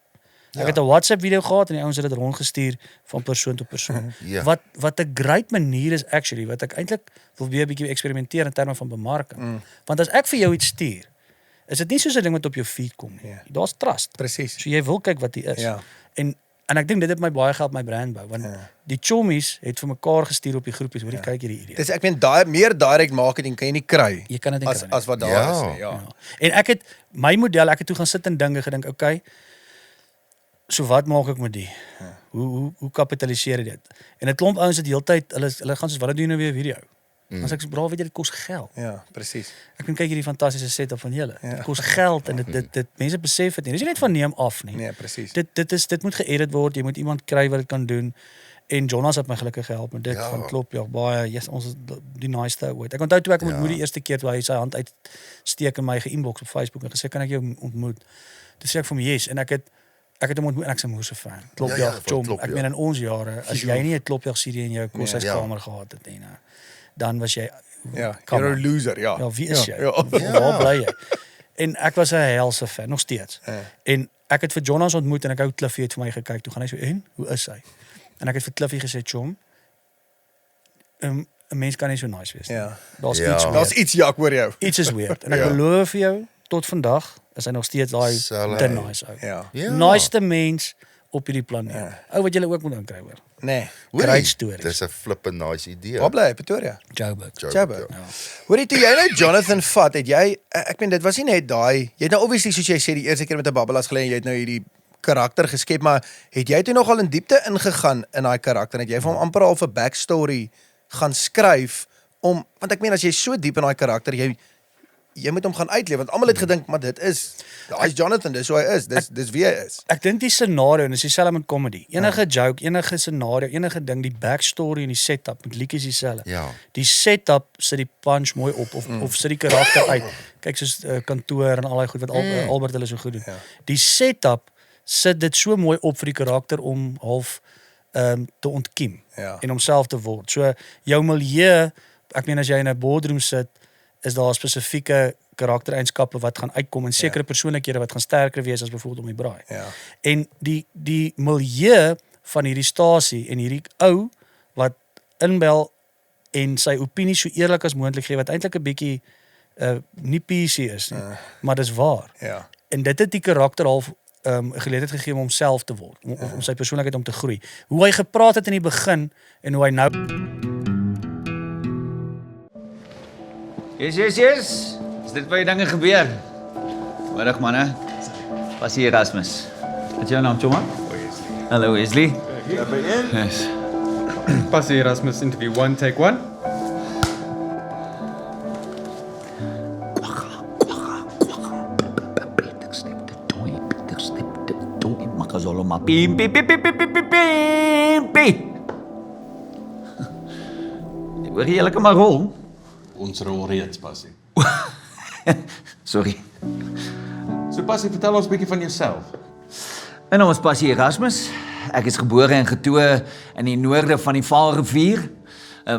Ek het 'n WhatsApp video gehad en die ouens het dit rondgestuur van persoon tot persoon. Ja. Wat 'n great manier is actually wat ek eintlik wil weer 'n bietjie eksperimenteer in terme van bemarking. Want as ek vir jou iets stuur, is dit nie soos 'n ding wat op jou feed kom nie. Ja. Daar's trust. Presies. So jy wil kyk wat dit is. Ja. En ek dink dit het my baie gehelp my brand bou want die chommies het vir mekaar gestuur op die groepies, hoor jy kyk hierdie idee. Dis ek meen daai meer direct marketing kan jy nie kry Jy kan dit nie kry nie. as wat daar Ja. is nie. Ja. Ja. En ek het my model, ek het toe gaan sit en gedink, okay, so wat maak ek met die? Hoe kapitaliseer jy dit? En 'n klomp ouens het heeltyd hulle gaan soos wat doen nou weer video. As ek sê bra, weet jy dit kos geld. Ja, presies. Ek kyk hierdie fantastiese setup van julle. Dit kos geld en dit mense besef dit nie. Dis nie net van neem af nie. Nee, presies. Dit moet geëdit word. Jy moet iemand kry wat dit kan doen. En Jonas het my gelukkig gehelp met dit. Ja. Van klop ja baie. Yes, ons is die nice ooit. Ek onthou toe ek ontmoet die eerste keer toe hy sy hand uitsteek in my ge-inbox op Facebook en gesê kan ek jou ontmoet. Toe sê ek vir hom yes en ek het hom ontmoet en ek sê moes 'n fan. Klopjag Ja, van chom. Klopjag. Ek meen in ons jare as jy nie 'n klopjag CD in jou koshuiskamer gehad het nie, dan was jy Ja, Come you're on. a loser, ja. Ja, wie is jy? Ja. Waar bly jy? En ek was 'n helse fan nog steeds. En ek het vir Jonas ontmoet en ek hou Cliffy het vir my gekyk. Toe gaan hy so en hoe is hy? En ek het vir Cliffy gesê, "Chom, 'n mens kan nie so nice wees nie. Ja. Daar's Ja. iets Daar's iets jak hoor jou. iets is weird." En ek Ja. beloof vir jou tot vandag is hy nog steeds daai Sal te hy. nice ou. Ja. Ja. Nice mens op hierdie planeet. Ou wat jy ook moet inkry hoor. Nee. Hoorie, Great stories. Dis 'n flippin nice idee. Waar bly hy? Pretoria. Joburg. Joburg. Ja. Hoorie toe jy nou Jonathan vat, het jy ek meen dit was nie net daai jy het nou obviously soos jy sê die eerste keer met 'n babbelas gelê en jy het nou hierdie karakter geskep, maar het jy toe nogal in diepte ingegaan in daai karakter? Het jy vir hom amper al 'n backstory gaan skryf om want ek meen as jy so diep in daai karakter jy moet hom gaan uitleef want almal het gedink maar dit is hy's Jonathan, dis hoe hy is, dis wie hy is. Ek dink die scenario en dis dieselfde met comedy. Enige joke, enige scenario, enige ding, die backstory en die setup met liedjies dieselfde. Ja. Die setup sit die punch mooi op of sit die karakter uit. Kyk soos kantoor en al daai goed wat Albert hulle so goed doen. Die setup sit dit so mooi op vir die karakter om half te ontkiem en homself te word. So jou milieu, ek meen as jy in 'n boardroom sit, is daar spesifieke karaktereienskappe wat gaan uitkom en sekere persoonlikhede wat gaan sterker wees as byvoorbeeld om die braai. Ja. En die milieu van hierdie stasie en hierdie ou wat inbel en sy opinie so eerlik as moontlik gee wat eintlik 'n bietjie nie PC is nie, maar dis waar. Ja. En dit het die karakter half 'n geleentheid gegee om homself te word, om sy persoonlikheid om te groei. Hoe hy gepraat het in die begin en hoe hy nou Yes. Is dit waar die dinge gebeur? Middag manne. Was hier Erasmus. Wat is jou naam, Choma? Hallo Wesley. Yes. Pas Erasmus interview 1, take 1. Makazoloma. Pim. Hoor jy lekker maar rol? Ons rol reeds, Passie. Sorry. So Passie, vertel ons 'n bietjie van jouself. My naam is Passie Erasmus. Ek is gebore en getoe in die noorde van die Vaalrivier.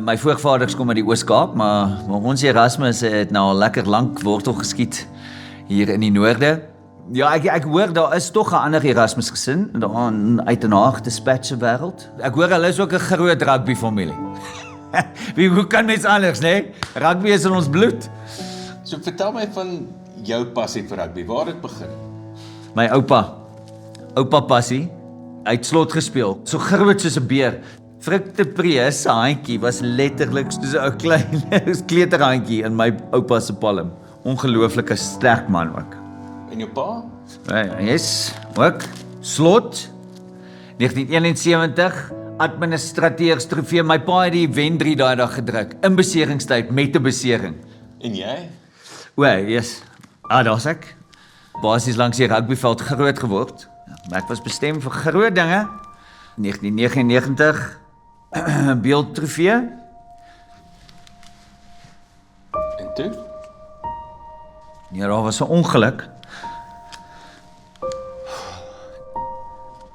My voorvaders kom uit die Oos-Kaap, maar ons Erasmus het nou al lekker lank wortel geskiet hier in die noorde. Ja, ek hoor daar is tog 'n ander Erasmus gesin daar uit in Haag, dispatch wêreld. Ek hoor hulle is ook 'n groot rugby familie. Hoe kan mens anders, né? Rugby is in ons bloed. So vertel my van jou passie vir rugby. Waar het dit begin? My oupa Passie, hy het slot gespeel, so groot soos 'n beer. Frik de Pre se handjie was letterlik soos 'n klein kleuterhandjie in my oupa se palm. Ongelooflike sterk man ook. En jou pa? Yes, ook slot 1971 administrateurs trofee. My pa het die wen 3 dae dag gedruk in beseringstyd met 'n besering. En jy? Yes. Daar's ek. Basies langs die rugbyveld groot geword. Ek was bestem vir groot dinge. 1999 beeldtrofee. En toe? Ja, daar was 'n ongeluk.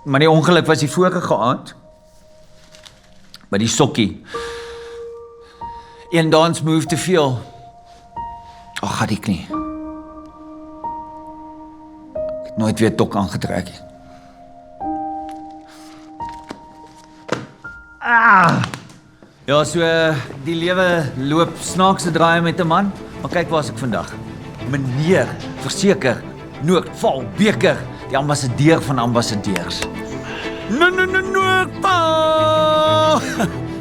Maar die ongeluk was die vorige aand. By die sokkie. Een dance move te veel. Gaat die knie. Ek het nooit weer tok aangetrek nie. Ja, so die lewe loop snaakse draaie met 'n man. Maar kyk waar ek vandag. Meneer, verseker, Noordpaal beker, die ambassadeur van ambassadeurs. Noordpaal!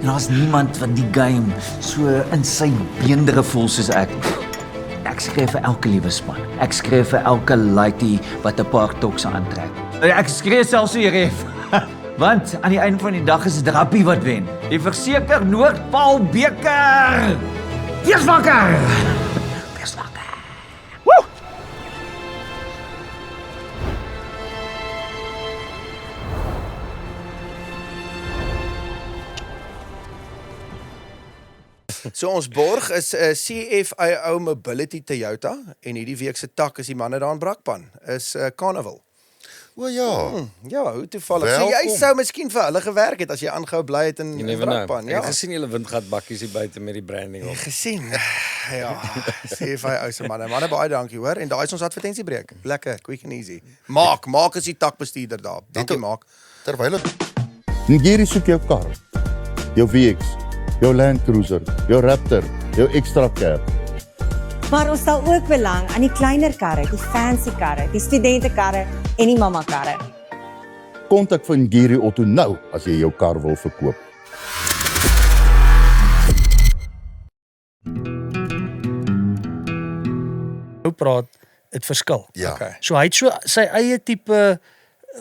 En daar's niemand wat die game so in sy beendere voel soos ek. Ek skryf vir elke liewe span. Ek skryf vir elke laaitie wat 'n paar toks aantrek. Ek skryf selfs so ref. Want aan die einde van die dag is dit Rappie wat wen. Die verseker Noordpaal beker. Wees wakker. Wees wakker. Woe! So ons borg is 'n CFIO Mobility Toyota en hierdie week se tak is die manne daar in Brakpan is Carnival. O ja. Ja, hoe toevallig. So jy Welkom. sou miskien vir hulle gewerk het as jy aangehou bly het in Brakpan, Ek ja. het gesien julle windgatbakkies hier buite met die branding op. Gesien. Ja, CFIO se manne baie dankie hoor. En daai is ons advertensiebreek. Lekker, quick and easy. Maak is die takbestuurder daar. Dankie maak. Terwyl Ngiri soek jou kar, jou VX, jou Land Cruiser, jou Raptor, jou extra cab. Maar ons stel ook belang aan die kleiner karre, die fancy karre, die studentekarre en die mamma karre. Kontak vir Ngiri Auto nou as jy jou kar wil verkoop. nou praat, dit verskil. Ja. Okay. So hy het so sy eie tipe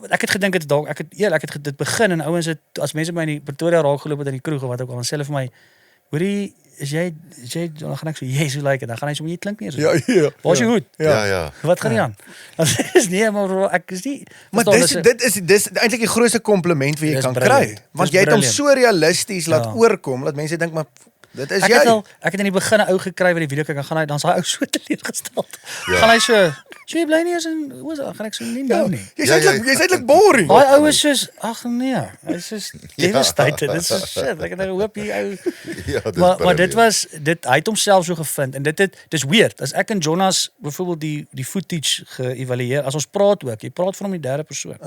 ek het gedink dit dalk ek het dit begin en ouens het as mense my in die Pretoria raak geloop het in die kroeg of wat ook al dan sê hulle vir my hoorie is jy dan gaan ek so yes, hoe lyk dit? Dan gaan hy so jy klink nie so. Ja. Waar is jou hoed? Ja. Wat gaan nie aan? Dan is nie maar ek is nie. Maar dis eintlik die grootste kompliment wat jy Dis kan brilliant. kry. Want Dis jy het hom brilliant. so realisties laat Ja. oorkom dat mense dink maar dit is Ek jy. het in die begin 'n ou gekry wat die video kyk en gaan hy dan sy ou so teleurgestel. Ja. Gaan hy so jy bly nie eens in hoe is dit? Gaan ek so nie nou nie. Jy's Ja, eintlik boring. Daai ou is soos ag nee, hy's soos devastated. Dit is so shit. Ek het nou hoop hier ou Ja, dis maar dit brilliant. was hy het homself so gevind en dis weird. As ek en Jonas byvoorbeeld die footage geëvalueer, as ons praat ook, jy praat van hom in die derde persoon.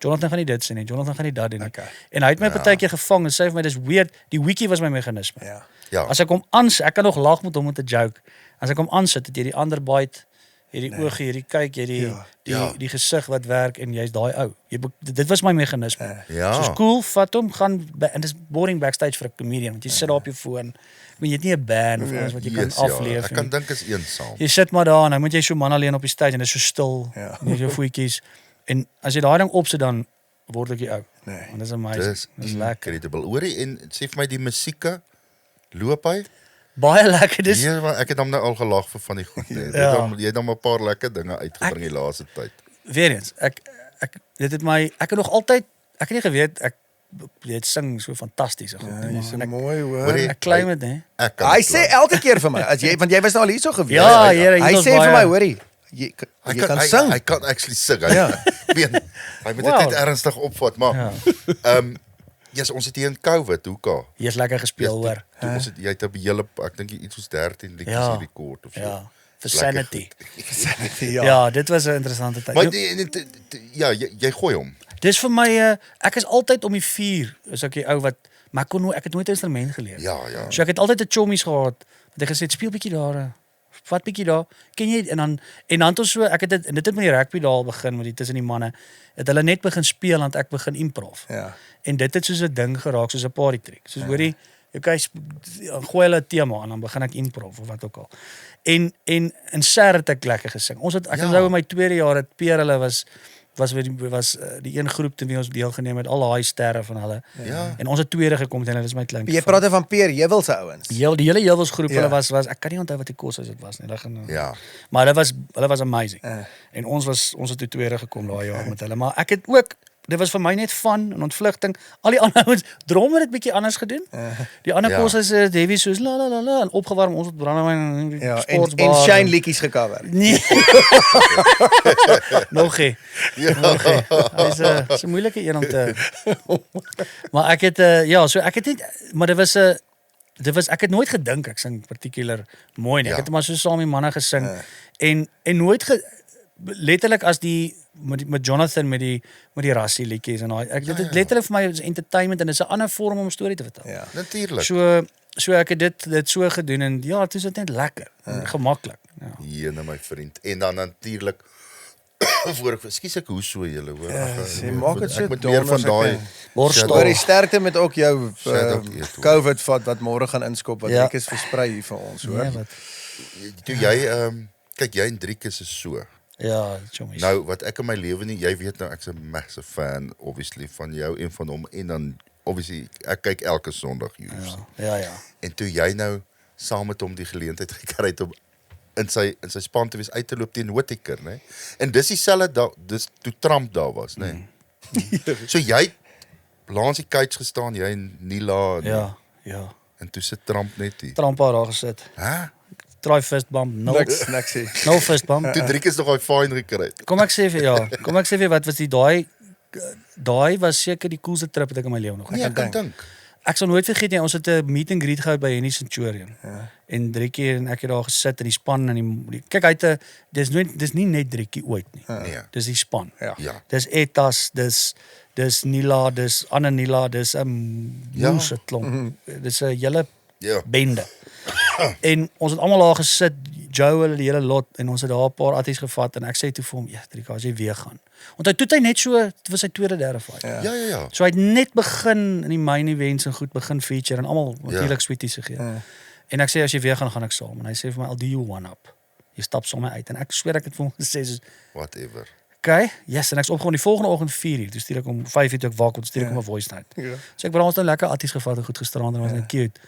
Jonathan gaan nie dit sê nie, Jonathan gaan nie dat doen nie. Okay. En hy het my partykeer gevang en sê vir my dis weird. Die wiki was my meganisme. Ja. Ja. As ek hom ek kan nog lag met hom met 'n joke. As ek hom aansit, het jy die ander bite jy het die oogie, jy het die kyk, jy het Ja. die gesig wat werk en jy's daai ou. Dit was my meganisme. Ja. Soos cool, vat hom, gaan en dis boring backstage vir 'n comedian want jy sit daar op jou foon. Maar jy het nie 'n band of iets wat jy kan afleef. Ek kan dink is eensaam. Jy sit maar daar en nou moet jy so man alleen op die stage en dit is so stil. Ja. En jy jou voetjies en as jy daai ding opsit dan word ek ou. Nee. Want dis amazing. Dis lekker. Incredible. Hoorie en sê vir my die musieke loop hy? Baie lekker. Dis Ja, maar ek het hom nou al gelag vir van die goed. Nee. Jy het hom 'n paar lekker dinge uitgebring die laaste tyd. weer eens. Ek het nog altyd ek het nie geweet jy sing so fantasties goed. Ja, nie, jy maar sing ek mooi hoor. Hoorie, ek claim dit, hè. Ek kan Hy dit sê laat. elke keer vir my, want jy was nou al hier so gewees. Ja, Here, hy hier sê was vir baie- my, hoorie, jy kan sing. Hy kan actually sing. Ja. Hy moet dit Wow. net ernstig opvat, maar Ja. yes, ons het hier in COVID, hoeka. Jy's lekker gespeel, hoor. Ons het jy het 'n hele ek dink iets soos 13 liedjies Ja. hier rekord of so. Ja. For Lekker sanity. Ja. Ja, dit was 'n interessante tyd. Maar ja, jy gooi hom. Dis vir my ek is altyd om die vuur, as ek die ou wat maar ek het nooit 'n instrument geleer. Ja. So ek het altyd 'n chommies gehad wat ek gesê het speel bietjie daar. Vat bietjie daar. Ken jy en dan het ons so ek het dit en dit het met die rugby daar begin met die tussen die manne. Het hulle net begin speel want ek begin improv. Ja. En dit het soos 'n ding geraak, soos 'n party trick. Soos hoorie, okay, gooi hulle 'n tema en dan begin ek improv of wat ook al. En in Ser het ek lekker gesing. Ek onthou in my tweede jaar het Peer hulle was die een groep te wie ons deelgeneem het, al daai sterre van hulle. Ja. En ons het tweede gekom en hulle is my klein. Jy praat van Peer Heuwel se ouens. Die hele Heuwels groep, Ja. hulle was ek kan nie onthou wat die kos dit was nie. Hulle gaan Ja. Maar hulle was amazing. En ons het toe tweede gekom daai jaar met hulle, maar ek het ook dit was vir my net fun en ontvlugting. Al die ander ouens drom het dit bietjie anders gedoen. Die ander Ja. kos is heavy soos la la la la en opgewarm ons het brandewyn en Ja, sportsbar. en Shane liedjies gecover. Nee. Nog nie. Hy's 'n moeilike een om te. Maar ek het so ek het net maar dit was ek het nooit gedink ek sing particular mooi nie. Ek het maar so saam met manne gesing en nooit letterlik as met Jonathan met die rassie liedjies en daai dit het letterlik vir my is entertainment en dit is 'n ander vorm om 'n storie te vertel. Ja. Natuurlik. So ek het dit so gedoen en ja, dit is net lekker en gemaklik. Ja. Jene my vriend. En dan natuurlik ekskuus ek hoe so julle hoor. Sê maak dit so ek moet dom meer van as ek daai kan. Borstel. Maar die sterkte met ook jou Shadow eet, hoor. COVID wat môre gaan inskop wat Ja. ek is versprei hier vir ons, hoor. Nee, wat Toe jy kyk jy en Driekes is so. ja, chommies. Nou wat ek in my lewe nie, jy weet nou ek's 'n massive fan obviously van jou en van hom en dan obviously ek kyk elke Sondag UFC. Ja. En toe jy nou saam met hom die geleentheid gekry het om in sy span te wees uit te loop teen Whittaker, nê? En dis dieselfde dis toe Trump daar was, nê? So jy langs die cage gestaan, jy en Nila en, Ja. en toe sit Trump net hier. Trampa daar gesit. Hæ? Try fist bump. Niks sê. No fist bump. Toe Driekes nog daai fine gekry het. Kom ek sê vir wat was die daai was seker die coolste trip wat ek in my lewe nog Nee, ek kan dink. Ek sal nooit vergeet nie, ons het 'n meet and greet gehou by Henny Centurion. Ja. En Driekie en ek het daar gesit in die span en die kyk hy het dis nie net Driekie ooit nie. Nee. Dis die span. Ja. Dis Etas, dis Nila, dis Anna Nila, dis 'n moeë klomp. Dis 'n hele bende. En ons het almal daar gesit, Joe hulle die hele lot en ons het daar 'n paar atties gevat en ek sê toe vir hom, "Ja, Driekie, as jy weer gaan." Want hy net so, dit was sy tweede derde fight. Ja. So hy het net begin in die main events en goed begin feature en almal natuurlik sweeties gegee. En ek sê as jy weer gaan ek saam en hy sê vir my, "I'll do you one up." Jy stap sommer uit en ek sweer ek het vir hom gesê soos Whatever. okay, yes, en ek's opgegaan die volgende oggend 4:00. Toe stuur ek om 5:00 toe ek wakker word, stuur ek hom 'n voice note. Ja. So ek het ons nou lekker atties gevat en goed gisterand en was net cute.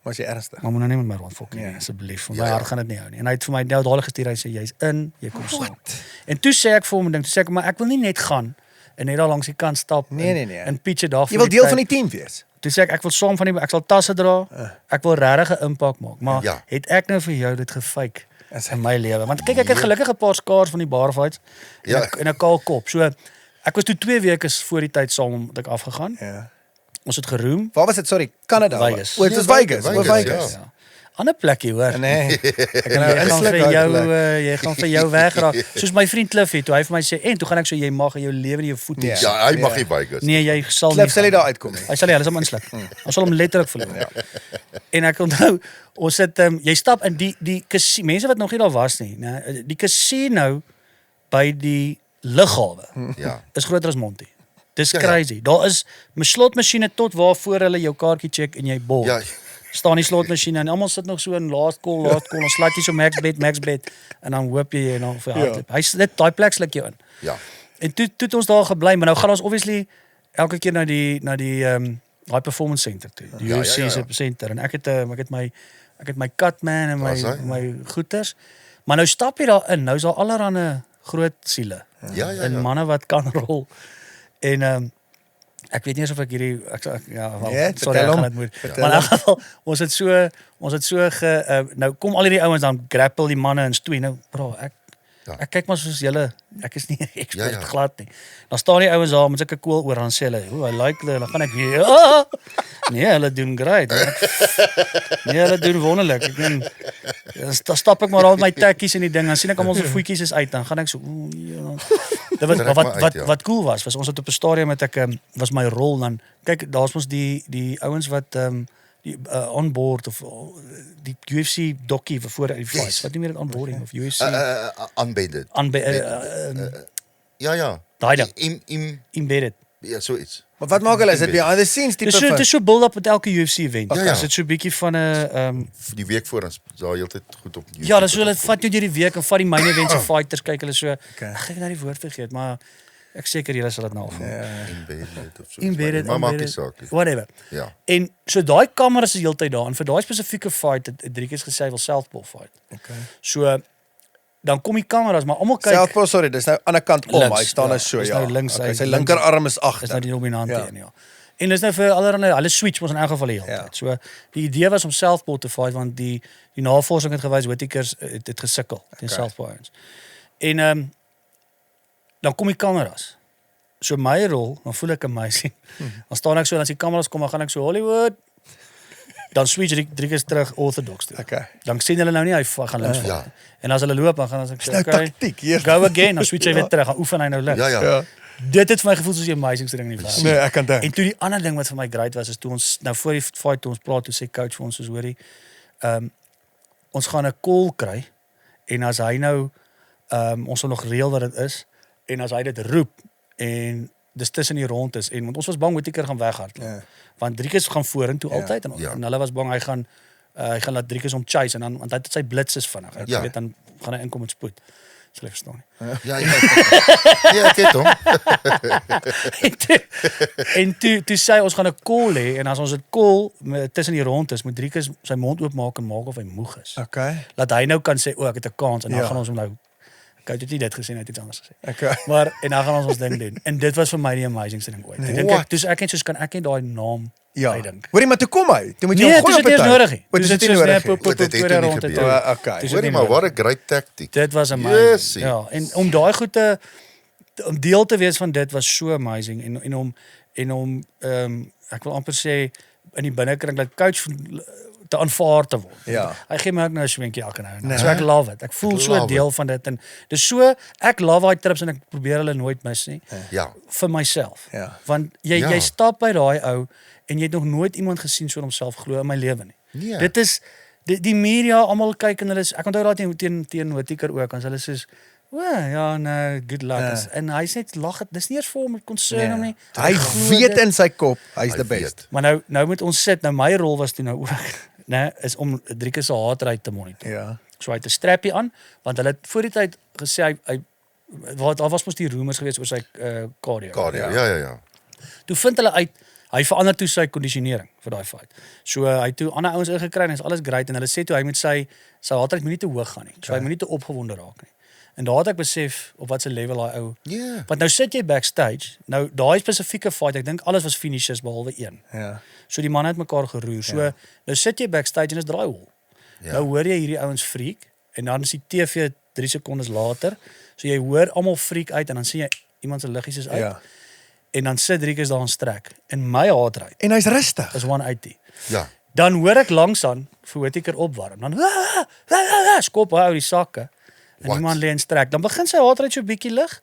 Was jy ernstig? Maar moet nou nie met my rondfok nie, asseblief. Vir my hart gaan dit nie hou nie. En hy het vir my nou dadelik gestuur, hy sê jy's in, jy kom saam. En toe sê ek vir hom, maar ek wil nie net gaan en net daar langs die kant stap en pitch daar. Jy wil deel van die team wees. Toe sê ek wil saam van ek sal tasse dra. Ek wil regtig 'n impak maak, maar het ek nou vir jou dit gefake in my lewe? Want kyk ek het gelukkig 'n paar skaars van die bar fights en 'n kaal kop. So ek was toe 2 weke voor die tyd saam met ek afgegaan. Ja. Ons het geroem. Waar was dit? Sorry, Canada. Vegas. O, dit was Vegas. Vegas, Vegas. Ja. ander plekkie hoor. Nee. Ek kan nou Jy gaan eintlik vir jou uitleg. jy gaan vir jou wegraak. Soos my vriend Cliffy toe hy vir my sê en toe gaan ek so jy mag in jou lewe nie jou voet Nee. hê. Ja, hy mag nie bygus. Nee, jy sal Klip sal nie gaan. daar uitkom nie. Hy sal nie, hulle sal hom insluk. Ons sal hom letterlik verloor. En ek onthou, ons sit jy stap in die mense wat nog nie daar was nie, né? Die casino by die lughawe Ja. is groter as Monty. Dis Ja, crazy. Daar is 'n slotmasjiene tot waarvoor hulle jou kaartjie check en jy bol. Ja. Staan die slotmasjiene en almal sit nog so in last call, ons slaat jy so max bet en dan hoop jy en dan vir hardloop. Hy dit daai plek sluk jou in. Ja. En toe het ons daar gebly, maar nou gaan ons obviously elke keer na die daai performance center toe, die Ja, UFC se center en ek het my Catman en Was hy? my goeters. Maar nou stap jy daar in, nou is daar allerhande groot siele. Ja, En manne wat kan rol. En ek weet nie eens of ek hierdie ja, wel, Nee, sorry, vertel ek gaan hom. dit moet. Vertel Maar in elk geval, ons het so nou kom al hierdie ouens dan grapple die manne in stoei. Nou bro, ek kyk maar soos julle, ek is nie 'n expert Ja. glad nie. Dan staan die ouens daar met sulke kool oor dan sê hulle, "O, I like hulle." Dan gaan ek nee, hulle doen great. Nee, hulle doen wonderlik. Ek meen dan stap ek maar al my tekkies en die ding, dan sien ek almal so voetjies is uit, dan gaan ek so ja. Dit was Trek wat maar uit, wat ja. wat cool was ons het op 'n stadium met ek was my rol dan kyk daar's ons die ouens wat die onboard of die UFC dokkie voor die fights. Wat noem jy dit onboarding of UFC Unbended. Ja. daai ding embedded. Ja, so iets. Maar wat maak hulle? Is dit behind the scenes tipe Dis so build-up met elke UFC event. Ja, ja. Is dit so 'n bietjie van 'n Vir die week voor ons daar heeltyd goed op. ja, dis so hulle vat jou deur die week en vat die main event se fighters kyk hulle so. Ek het nou die woord vergeet, maar ek seker julle sal dit nagaan. Embedded of so. Embedded, Maar maak nie embedded, saak nie. whatever. Ja. En so daai kameras is heeltyd daar en vir daai spesifieke fight het Driekies gesê hy wil southpaw fight. Okay. So dan kom die kameras, maar almal kyk Southpaw, sorry, dis nou aan die kant om. Links, Hy staan ja, nou so, dis ja. nou links, Okay, hy- sy links- linkerarm is is nou agter. die dominante Ja. een, ja. En dis nou vir allerlei hulle switch mos in elk geval die hele Ja. tyd. So die idee was om southpaw te fight want die navorsing het gewys Whittakers het gesukkel teen southpaw ouens. En dan kom die kameras. So my rol, dan voel ek amazing. Dan staan ek so en as die kameras kom, dan gaan ek so Hollywood. Dan switch Driekies terug orthodox toe. Okay. Dan sien hulle nou nie hy gaan links vat. Ja. En as hulle loop dan gaan ons ek Dis nou taktiek hier. Go again, dan switch hy weer terug, dan oefen hy nou links. Ja. Dit het vir my gevoel soos die amazingste ding in die wêreld. Nee, ek kan dink. En toe die ander ding wat vir my great was is toe ons nou voor die fight toe ons praat toe sê coach vir ons soos hoorie ons gaan 'n call kry en as hy nou ons sal nog reël wat dit is en as hy dit roep en dis tussen die rondes en want ons was bang Whittaker gaan weghardloop. Ja. Want Driekies gaan vorentoe altyd en hulle was bang hy gaan laat Driekies hom chase en dan want hy het sy blits is vinnig. Ek weet dan gaan hy inkom met spoed. Sal jy verstaan nie. Ja, ek het hom. En toe sê ons gaan 'n call hê en as ons dit call tussen die rondes moet Driekies sy mond oopmaak en maak of hy moeg is. Okay. Laat hy nou kan sê o, ek het 'n kans en dan Ja. gaan ons hom nou kyk dit nie dit gesien het iets anders gesê. Okay. Maar en dan gaan ons ding doen. En dit was vir my die amazingste ding ooit. Ek dink ek dis ek net soos kan ek net daai naam Ja. uitdink. Hoorie, maar toe kom hy. Toe moet jy Nee, hom dis gooi op dit die eers nodig nie. Wat is dit nie nodig? nie? Dit het tweede nie ronde gebeur. toe. Ja, okay. Dis Hoorie dit maar nie wat 'n great tactiek. Dit was amazing. Yesie. Ja, en om daai goed om deel te wees van dit was so amazing en om ek wil amper sê in die binnekring dat coach te aanvaar te word. Ja. Hy gee my ook nou 'n swenkie elke nou en dan. Nee. So ek love it. Ek voel so 'n love deel van dit en dis so ek love daai trips en ek probeer hulle nooit mis nie Ja. vir myself. Ja. Want Ja. jy stap by daai ou en jy het nog nooit iemand gesien so homself glo in my lewe nie. Nee. Dit is die media almal kyk en hulle is ek onthou daai teen Whittaker ook as hulle sê o ja nou good luck Ja. en hy sê lag dis nie eers vir hom 'n concern om nie. Hy glo weet dit. in sy kop, hy's Hy the best. weet. Maar nou moet ons sit. Nou my rol was toe nou ook, né, is om Driekies se heart rate te monitor. Ja. So hy het 'n strappie aan want hulle het voor die tyd gesê hy wat daar was mos die rumors gewees oor sy cardio. Cardio. Ja. Toe vind hulle uit hy verander toe sy kondisionering vir daai fight. So hy het toe ander ouens ingekry en is alles great en hulle sê toe hy moet sy heart rate moenie te hoog gaan nie. So hy moenie te opgewonde raak nie. En daar het ek besef op wat se level daai ou. Ja. Want nou sit jy backstage. Nou daai spesifieke fight, ek dink alles was finishes behalwe een. Ja. So die manne het mekaar geroer. So nou sit jy backstage en is draaihol. Ja. Nou hoor jy hierdie ouens freak en dan is die TV 3 sekondes later. So jy hoor almal freak uit en dan sien jy iemand se liggies is uit. Ja. En dan sit Driekies daar in strek. En my heart rate En hy's rustig. is 180. Ja. Dan hoor ek langs aan vir Whittaker opwarm. Dan skop hy uit die sakke. En die man lê in strek. Dan begin sy hart rate so bietjie lig.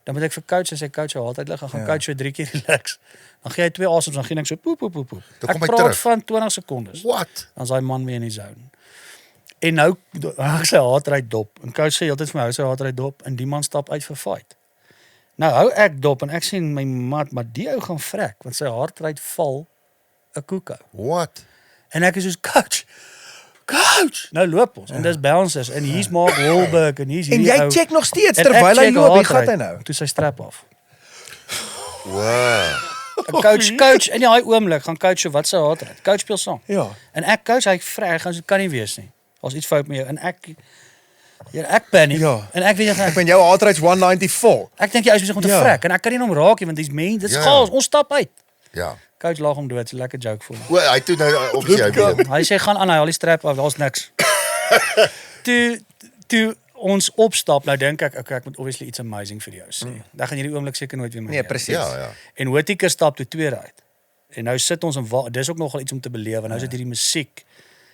Dan moet ek vir coach en sy coach sy hart rate lig en gaan coach so 3 keer relax. Dan gee hy 2 asems, dan gee ek so poep. Ek praat van 20 sekondes. What? Dan is hy man weer in die zone. En nou hou sy hart rate dop. En coach sê heeltyd vir my hou sy hart rate dop en die man stap uit vir fight. Nou hou ek dop en ek sien my mat, maar die ou gaan vrek want sy hart rate val 'n koekou. What? En ek is soos coach. Nou loop ons en dis bouncers en hier's Mark Wahlberg en hier's En hierdie ou. jy check nog steeds En terwyl ek hy check loop, wie hard gaan hy rate. nou? Toe sy strap af. Wow. En coach in daai oomblik gaan coach so wat sy hart rate. Coach speel saam. Ja. En ek coach hy vrek gaan so kan nie wees nie. Daar's iets fout met jou en ek paniek en ek weet Ek ben jou heart rate's 194. ek dink jy is besig om te vrek en ek kan nie hom raak nie want dis mense, dis chaos. Ons stap uit. Ja. Coach lag hom dood, so lekker joke vir hom. O, hy toe nou op sy been. Hy sê gaan aan, hy haal die strap af, daar's niks. toe ons opstap, nou dink ek ek moet obviously iets amazing vir jou sê. Dan gaan hierdie oomblik seker nooit weer meer. Nee, presies. Ja. En Whittaker stap toe tweede uit. En nou sit ons en dis ook nogal iets om te beleef. Nou sit hierdie musiek.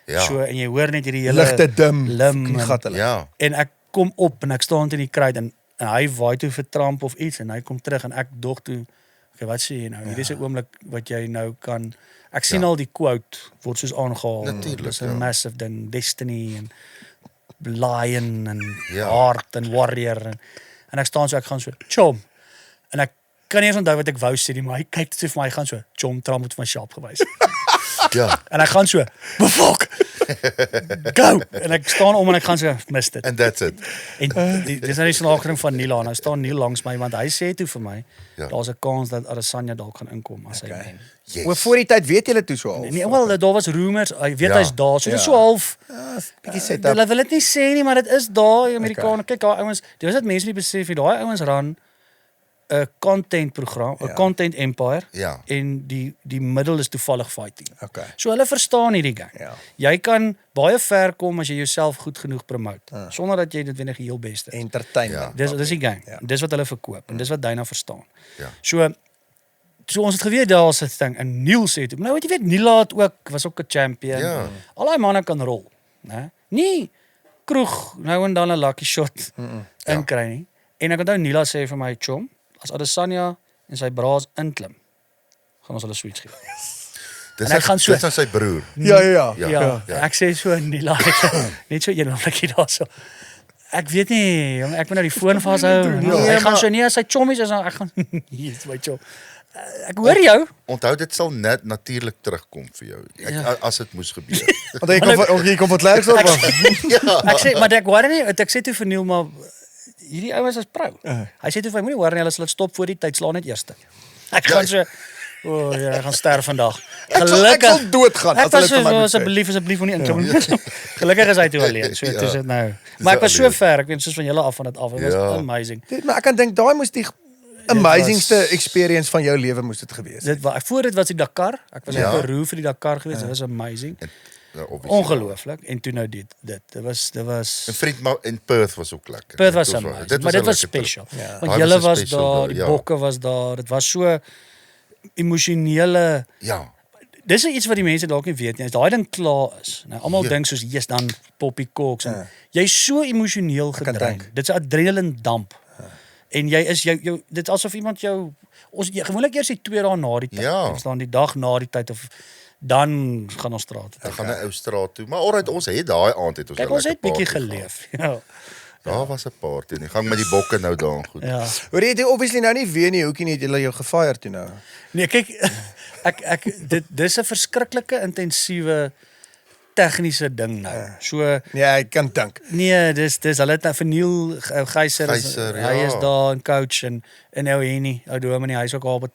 Ja. So en jy hoor net hierdie hele Ligte dim, lim die en- gat hulle. Ja. En ek kom op en ek staan in die kruit en hy waai toe vir Trump of iets en hy kom terug en ek dog toe okay, wat sê jy nou? Hierdie is 'n oomblik wat jy nou kan ek sien al die quote word soos aangehaal. Natuurlijk, Dis 'n ja. massive ding, Destiny en Lion en Ja. Heart en Warrior en ek staan so ek gaan so chom en ek kan nie eens onthou wat ek wou sê nie, maar hy kyk so vir my, hy gaan so chom Trump het my sharp gewys. Ja. En ek gaan so, befok. Go. En ek staan om en ek gaan so mis dit. And that's it. En dis nou die snakering van Nila. Nou staan Neil langs my want hy sê toe vir my, Ja. daar's 'n kans dat Adesanya dalk gaan inkom as hy wen. Yes. Oor voor die tyd weet julle toe so al. Nee, wel, daar was rumors, hy weet Ja. hy's daar. So dit is Ja. so half Bietjie set up. hulle wil dit nie sê nie, maar dit is daar. Die Amerikaners, kyk daai ouens, dis wat mense nie besef nie. Daai ouens ran 'n content program, 'n content empire Ja. en die middel is toevallig fighting. Okay. So hulle verstaan hierdie game. Ja. Jy kan baie ver kom as jy jouself goed genoeg promote sonder dat jy dit wenige heel beste is. Entertainment. Dis die game. Ja. Dis wat hulle verkoop en dis wat Dana verstaan. Ja. So ons het geweet daar's 'n ding en Neil sê toe. Nou weet jy weet Neil het ook was ook 'n champion. Ja. Al daai manne kan rol, né? Nie kroeg nou en dan 'n lucky shot inkry nie. En ek onthou Neil sê vir my chom, as Adesanya en sy braas inklim, gaan ons hulle sweets gee. Dis En ek gaan so- dis nou sy broer. Ja. Ja, ek sê so Nila, net so een oomblikie daarso. Ek weet nie, jong, ek moet nou die foon vashou. Hy gaan so nie as sy chommies is, dan ek gaan hier is my chom. Ek hoor jou. Onthou dit sal net natuurlik terugkom vir jou. As dit moes gebeur. Want jy kom van Klerks af. Ek sê maar ek hoor nie, ek sê toe vir Neil maar hierdie ouens is pro. Hy sê toe vir my moenie hoor nie, hulle sal dit stop voor die tyd, slaan net eerste. Ek gaan so ja, ek gaan sterf vandag. Ek sal doodgaan Ek as was hulle so vir my moet sê. asseblief moenie inkom. Gelukkig is hy toe alleen. So dis dit nou. Maar ek was so ver, ek weet soos van julle af van dit af. Dit was amazing. Maar ek kan dink daai moes die amazingste experience van jou lewe moes dit gewees het. Dit was voor dit was die Dakar. Ek was in Ja. Peru vir die Dakar gewees. Dit was amazing. Obviously. Ongelooflik. En toe nou dit. Dit was En vriend maar in Perth was ook lekker. Perth was Dit amazing. Maar dit was een lekker special. trip. Want Daai julle een was special daar, die ja. bokke was daar. Dit was so emosionele. Ja. Dis iets wat die mense dalk nie weet nie. As daai ding klaar is, nou almal Ja. dink soos jy's dan Poppy Cox en jy's so emosioneel kan gedrein. dink. Dit's 'n adrenaline damp. En jy is jou dit asof iemand jou gewoonlik eers die 2 dae na die tyd. Ja. Ons staan die dag na die tyd of dan gaan ons straat toe. Dan gaan 'n ou straat toe. Maar alright, ons het daai aand het ons Kyk, een ons het lekker bietjie party geleef. Ja. Daar was 'n party. Die gang met die bokke nou daar en goed. Ja. Hoor jy dit obviously nou nie weet nie, hoekom het julle jou gefire toe nou? Nee, kyk dis 'n verskriklike intensiewe tegniese ding nou. So Nee, ek kan dink. nee, dis hulle het nou vir Neil Geyser, Geyser, hy ja. is daar en coach en Elheni, ou Dominee, hy's ook al met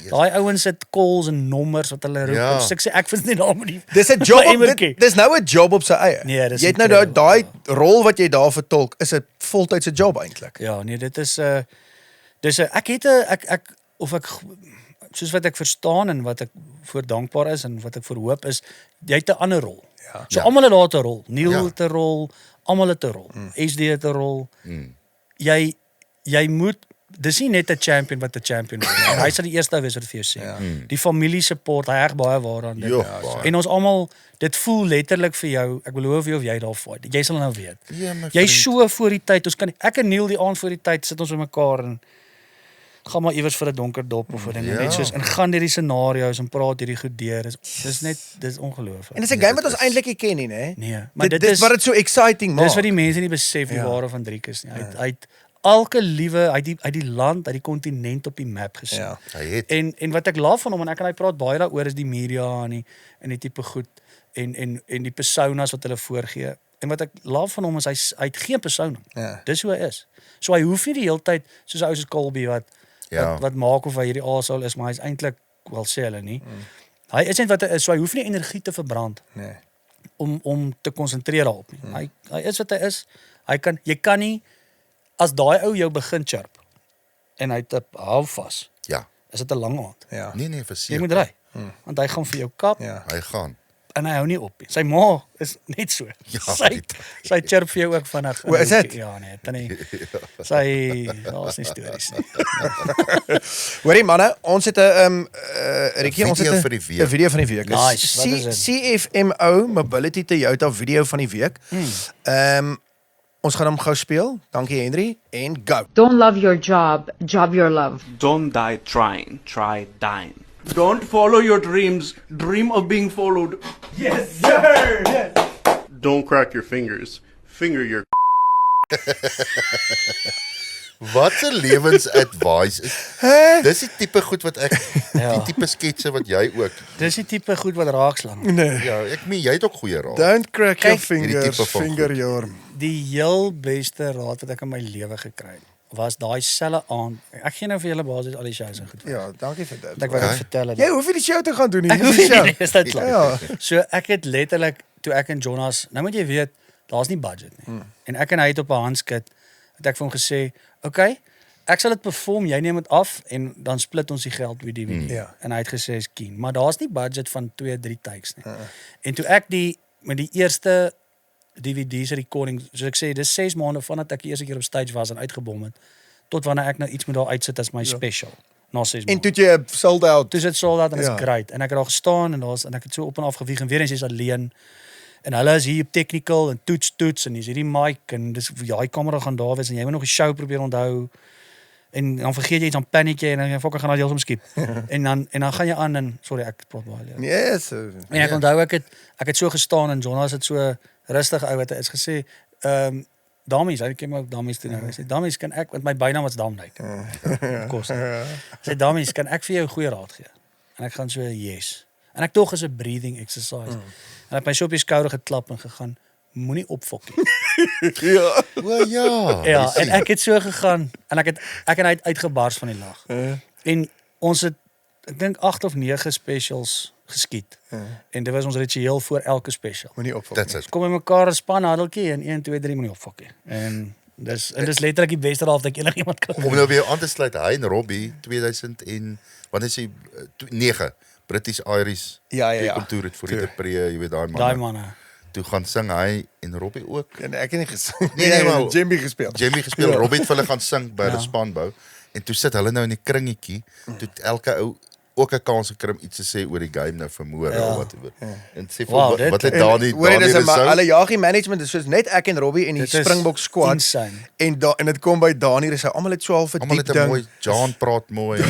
daai ouens het calls en nommers wat hulle roep. Ja. So ek sê ek vind nie naam nie. Dis 'n job dis nou 'n job op sy eie. Nee, dis jy het nou incredible. daai rol wat jy daar vertolk is 'n voltydse job eintlik. Ja, nee, dit is dis ek het soos wat ek verstaan en wat ek voor dankbaar is en wat ek vir hoop is jy het 'n ander rol. Ja. So almal het daar 'n rol. Neil het 'n rol, almal het 'n rol. SD het 'n rol. Jy moet dis nie net 'n champion wat 'n champion is. Hy sal die eerste wees wat vir jou sê. Die familie support, hy reg baie waaraan dit. En ons almal, dit voel letterlik vir jou, ek beloof jou of jy daar fight. Jy sal nou weet. Jy so voor die tyd, ons kan ek en Neil die aand voor die tyd sit ons met mekaar en gaan maar iewers vir 'n donker dop of 'n ding net soos en gaan deur die scenario's en praat hierdie goed deur. Dis ongelooflik. En dis 'n game wat ons eintlik nie ken nie, né? Nee, maar dit is wat dit so exciting maak. Dis wat die mense nie besef die ware van Driekus nie. Hy het elke liewe uit die land, uit die kontinent op die map gesit. Ja, hy het. En wat ek laaf van hom en ek en hy praat baie daaroor is die media en die tipe goed en die personas wat hulle voorgee. En wat ek laaf van hom is hy het geen persona. Dis hoe hy is. So hy hoef nie die hele tyd soos 'n ou soos Colby wat maak of hy hierdie aasal is, maar hy's eintlik wel sê hulle nie. Hy is net wat hy is, so hy hoef nie energie te verbrand om te konsentreer daarop nie. Hy is wat hy is. Jy kan nie as daai ou jou begin chirp en hy het 'n hou vas. Ja. Is dit 'n lang aand? Nee, verseker. Jy moet ry. Want hy gaan vir jou kap. Hy gaan. En hy hou nie op nie. Sy ma is net so. Sy chirp vir jou ook vinnig. Is dit? Ja, nee, dan nie. Daar's nie stories nie. Hoorie manne, ons het 'n Rikkie, ons het 'n video van die week. Nice, wat is dit? CFMO Mobility Toyota video van die week. Ons gaan hom gou speel. Dankie Henry en go. Don't love your job, job your love. Don't die trying, try dying. Don't follow your dreams, dream of being followed. Yes, sir! Yes. Don't crack your fingers, finger your Wat 'n lewensadvice is. Dis die tipe goed wat ek die tipe sketse wat jy ook. Dis die tipe goed wat raakslang. Nee. Ja, ek meen jy het ook goeie raad. Don't crack your fingers, finger your. Die heel beste raad wat ek in my lewe gekry het, was daai selfe aand. Ek gee nou vir julle basies al die shows en goed. Ja, dankie vir dit. Ek wou dit vertel het. Jy hoef nie die show te gaan doen nie. Ek hoef nie, is dit klaar. Ja. So ek het letterlik toe ek en Jonas, nou moet jy weet, daar's nie budget nie. En ek en hy het op 'n handskit het ek vir hom gesê, "Oké, ek sal dit perform, jy neem dit af en dan split ons die geld met die DVD." En hy het gesê is keen, maar daar's nie budget van 2-3 takes nie. En toe ek met die eerste DVD's recording, soos ek sê, dis 6 maande vandat ek die eerste keer op stage was en uitgebom het, tot wanneer ek nou iets moet daar uitsit as my special. Na 6 maande. En toe jy sold out. Toe dit sold out en is great. En ek het daar gestaan en ek het so op en af gewieg en weer eens is alleen. En hulle is hier op technical en toets en dis hierdie mic en dis die kamera gaan daar wees en jy moet nog 'n show probeer onthou. En dan vergeet jy iets, dan paniek jy en dan fokker gaan al skiep. en dan gaan jy aan en sorry ek praat baie. Yes. En ek onthou ek het so gestaan en Jonas het so rustig ou wat hy is gesê, damies, hy ken my ook damies toe nou. Hy sê damies kan ek, want my bynaam was Damnyk. Kos. Sê damies kan ek vir jou 'n goeie raad gee. En ek gaan so yes. En ek tog is 'n breathing exercise. En ek my so op die skouer geklap en gegaan, moenie opfok nie. Ja, en ek het so gegaan en ek en hy het uitgebars van die lag. En ons het ek dink 8 of 9 specials geskiet. En dit was ons ritueel voor elke special. Moenie opfok. Kom in mekaar 'n span haddeltjie en 1 2 3 moenie opfok nie. En dis letterlik die beste raad wat ek enigiemand kan Om nou weer aan te sluit, hy en Robbie 2000 en wat is hy 9 British Irish kultuur het vir die Pree, jy weet daai manne. Toe gaan sing hy en Robbie ook. En ek het nie gesing. Nee, maar Jimmy gespeel. Robbie het vir hulle gaan sing by die spanbou. En toe sit hulle nou in die kringetjie, toe elke ou ook 'n kans gekry om iets te sê oor die game nou vermoor of whatever. En sê wat het Dani hulle jaggie management is soos net ek en Robbie en die Springbok squad. En dit kom by Dani Rousseau. Almal het so half 'n diep ding. Mooi, John praat mooi.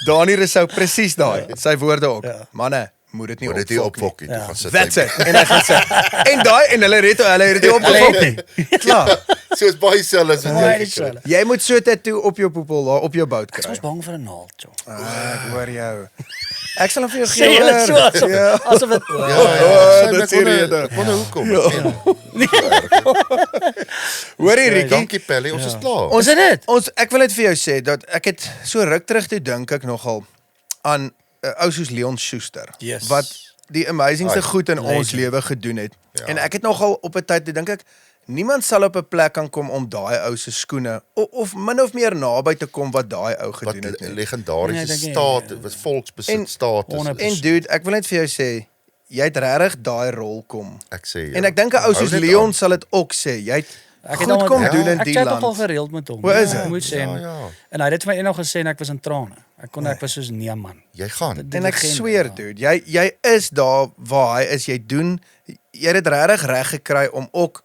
Dani Rousseau presies daai. Sy woorde ook. Manne, moet dit nie opfok nie. Gaan sit. That's it. En hy gaan sit. En hulle het nie opgefok nie. Klaar. Soos baie selfs wat jy moet so 'n tattoo op jou poepel daar op jou bout kry. Ek was bang vir 'n naald, joh. Ek hoor jou. Ek sal hom vir jou gee. Sê dit so asof dit dit is rede. Ek wonder hoekom. Hoorie Rikkie. Dankie Pelly, ons is klaar. Ons het dit. Ek wil net vir jou sê dat ek het so ruk terug toe dink ek nogal aan ou soos Leon Schuster wat die amazingste goed in ons lewe gedoen het. En ek het nogal op 'n tyd dink ek niemand sal op 'n plek kan kom om daai ou se skoene of min of meer naby te kom wat daai ou gedoen het. Wat legendariese staat, wat volksbesit staat is. En dude, ek wil net vir jou sê jy het regtig daai rol kom. Ek sê En ek dink 'n ou soos Leon sal dit ook sê. Jy het Ek goed al kom met- doen in Ek die chat land. ook al gereeld met hom. Hoe is Ek dit? moet sê. En hy het dit vir my eendag gesê en ek was in trane. Ek was soos nee man. Jy gaan. En ek sweer dude, jy is daar waar hy is, jy het dit regtig reg gekry om ook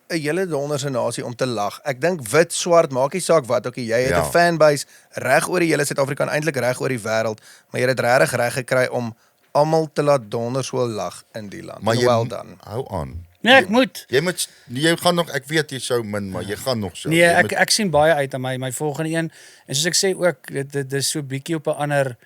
'n hele donderse nasie om te lag. Ek dink wit, swart, maak nie saak wat ook jy het 'n fanbase reg oor die hele Suid-Afrika en eintlik reg oor die wêreld, maar jy het dit regtig reg gekry om almal te laat donder so lag in die land. Maar jy Well done. hou aan. Nee, ek moet. Jy gaan nog, ek weet jy sou min, maar jy gaan nog so. Nee, ek sien baie uit aan my volgende een. En soos ek sê ook, dit is so bietjie op 'n ander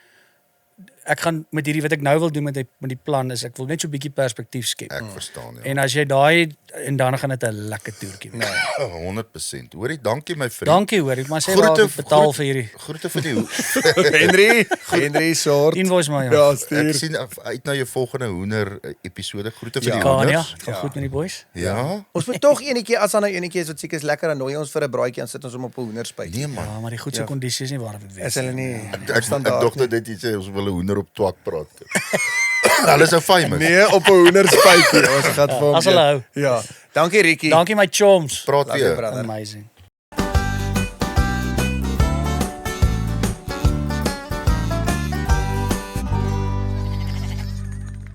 ek gaan met hierdie wat ek nou wil doen met die plan is ek wil net so bietjie perspektief skep. Ek verstaan ja. En as jy daai en dan gaan dit 'n lekker toertjie wees. Nee, 100%. Hoorie, dankie my vriend. Dankie hoor, maar sê waar ek betaal vir hierdie. Groete vir die Henry soort. Invoice maar ja. Ja, stuur. Ek sien uit na jou volgende hoender episode. Groete vir die Kania, hoenders. gaan goed met die boys. Ja. Ons moet tog enetjie as dan nou enetjie is wat seker is lekker dan nooi ons vir 'n braaitjie en sit ons hom op 'n hoenderspyt. Nee man. Ja, maar die goedse kondisie is nie waar dit wees. Is hulle nie Ek dogter dit jy sê ons wil 'n hoender op twak praat. Hulle is so famous. Nee, op 'n hoenderspytjie. Ons gaan vir hom. As hulle hou. Ja. Dankie Rietjie. Dankie my chums. Praat weer. Brother. Amazing.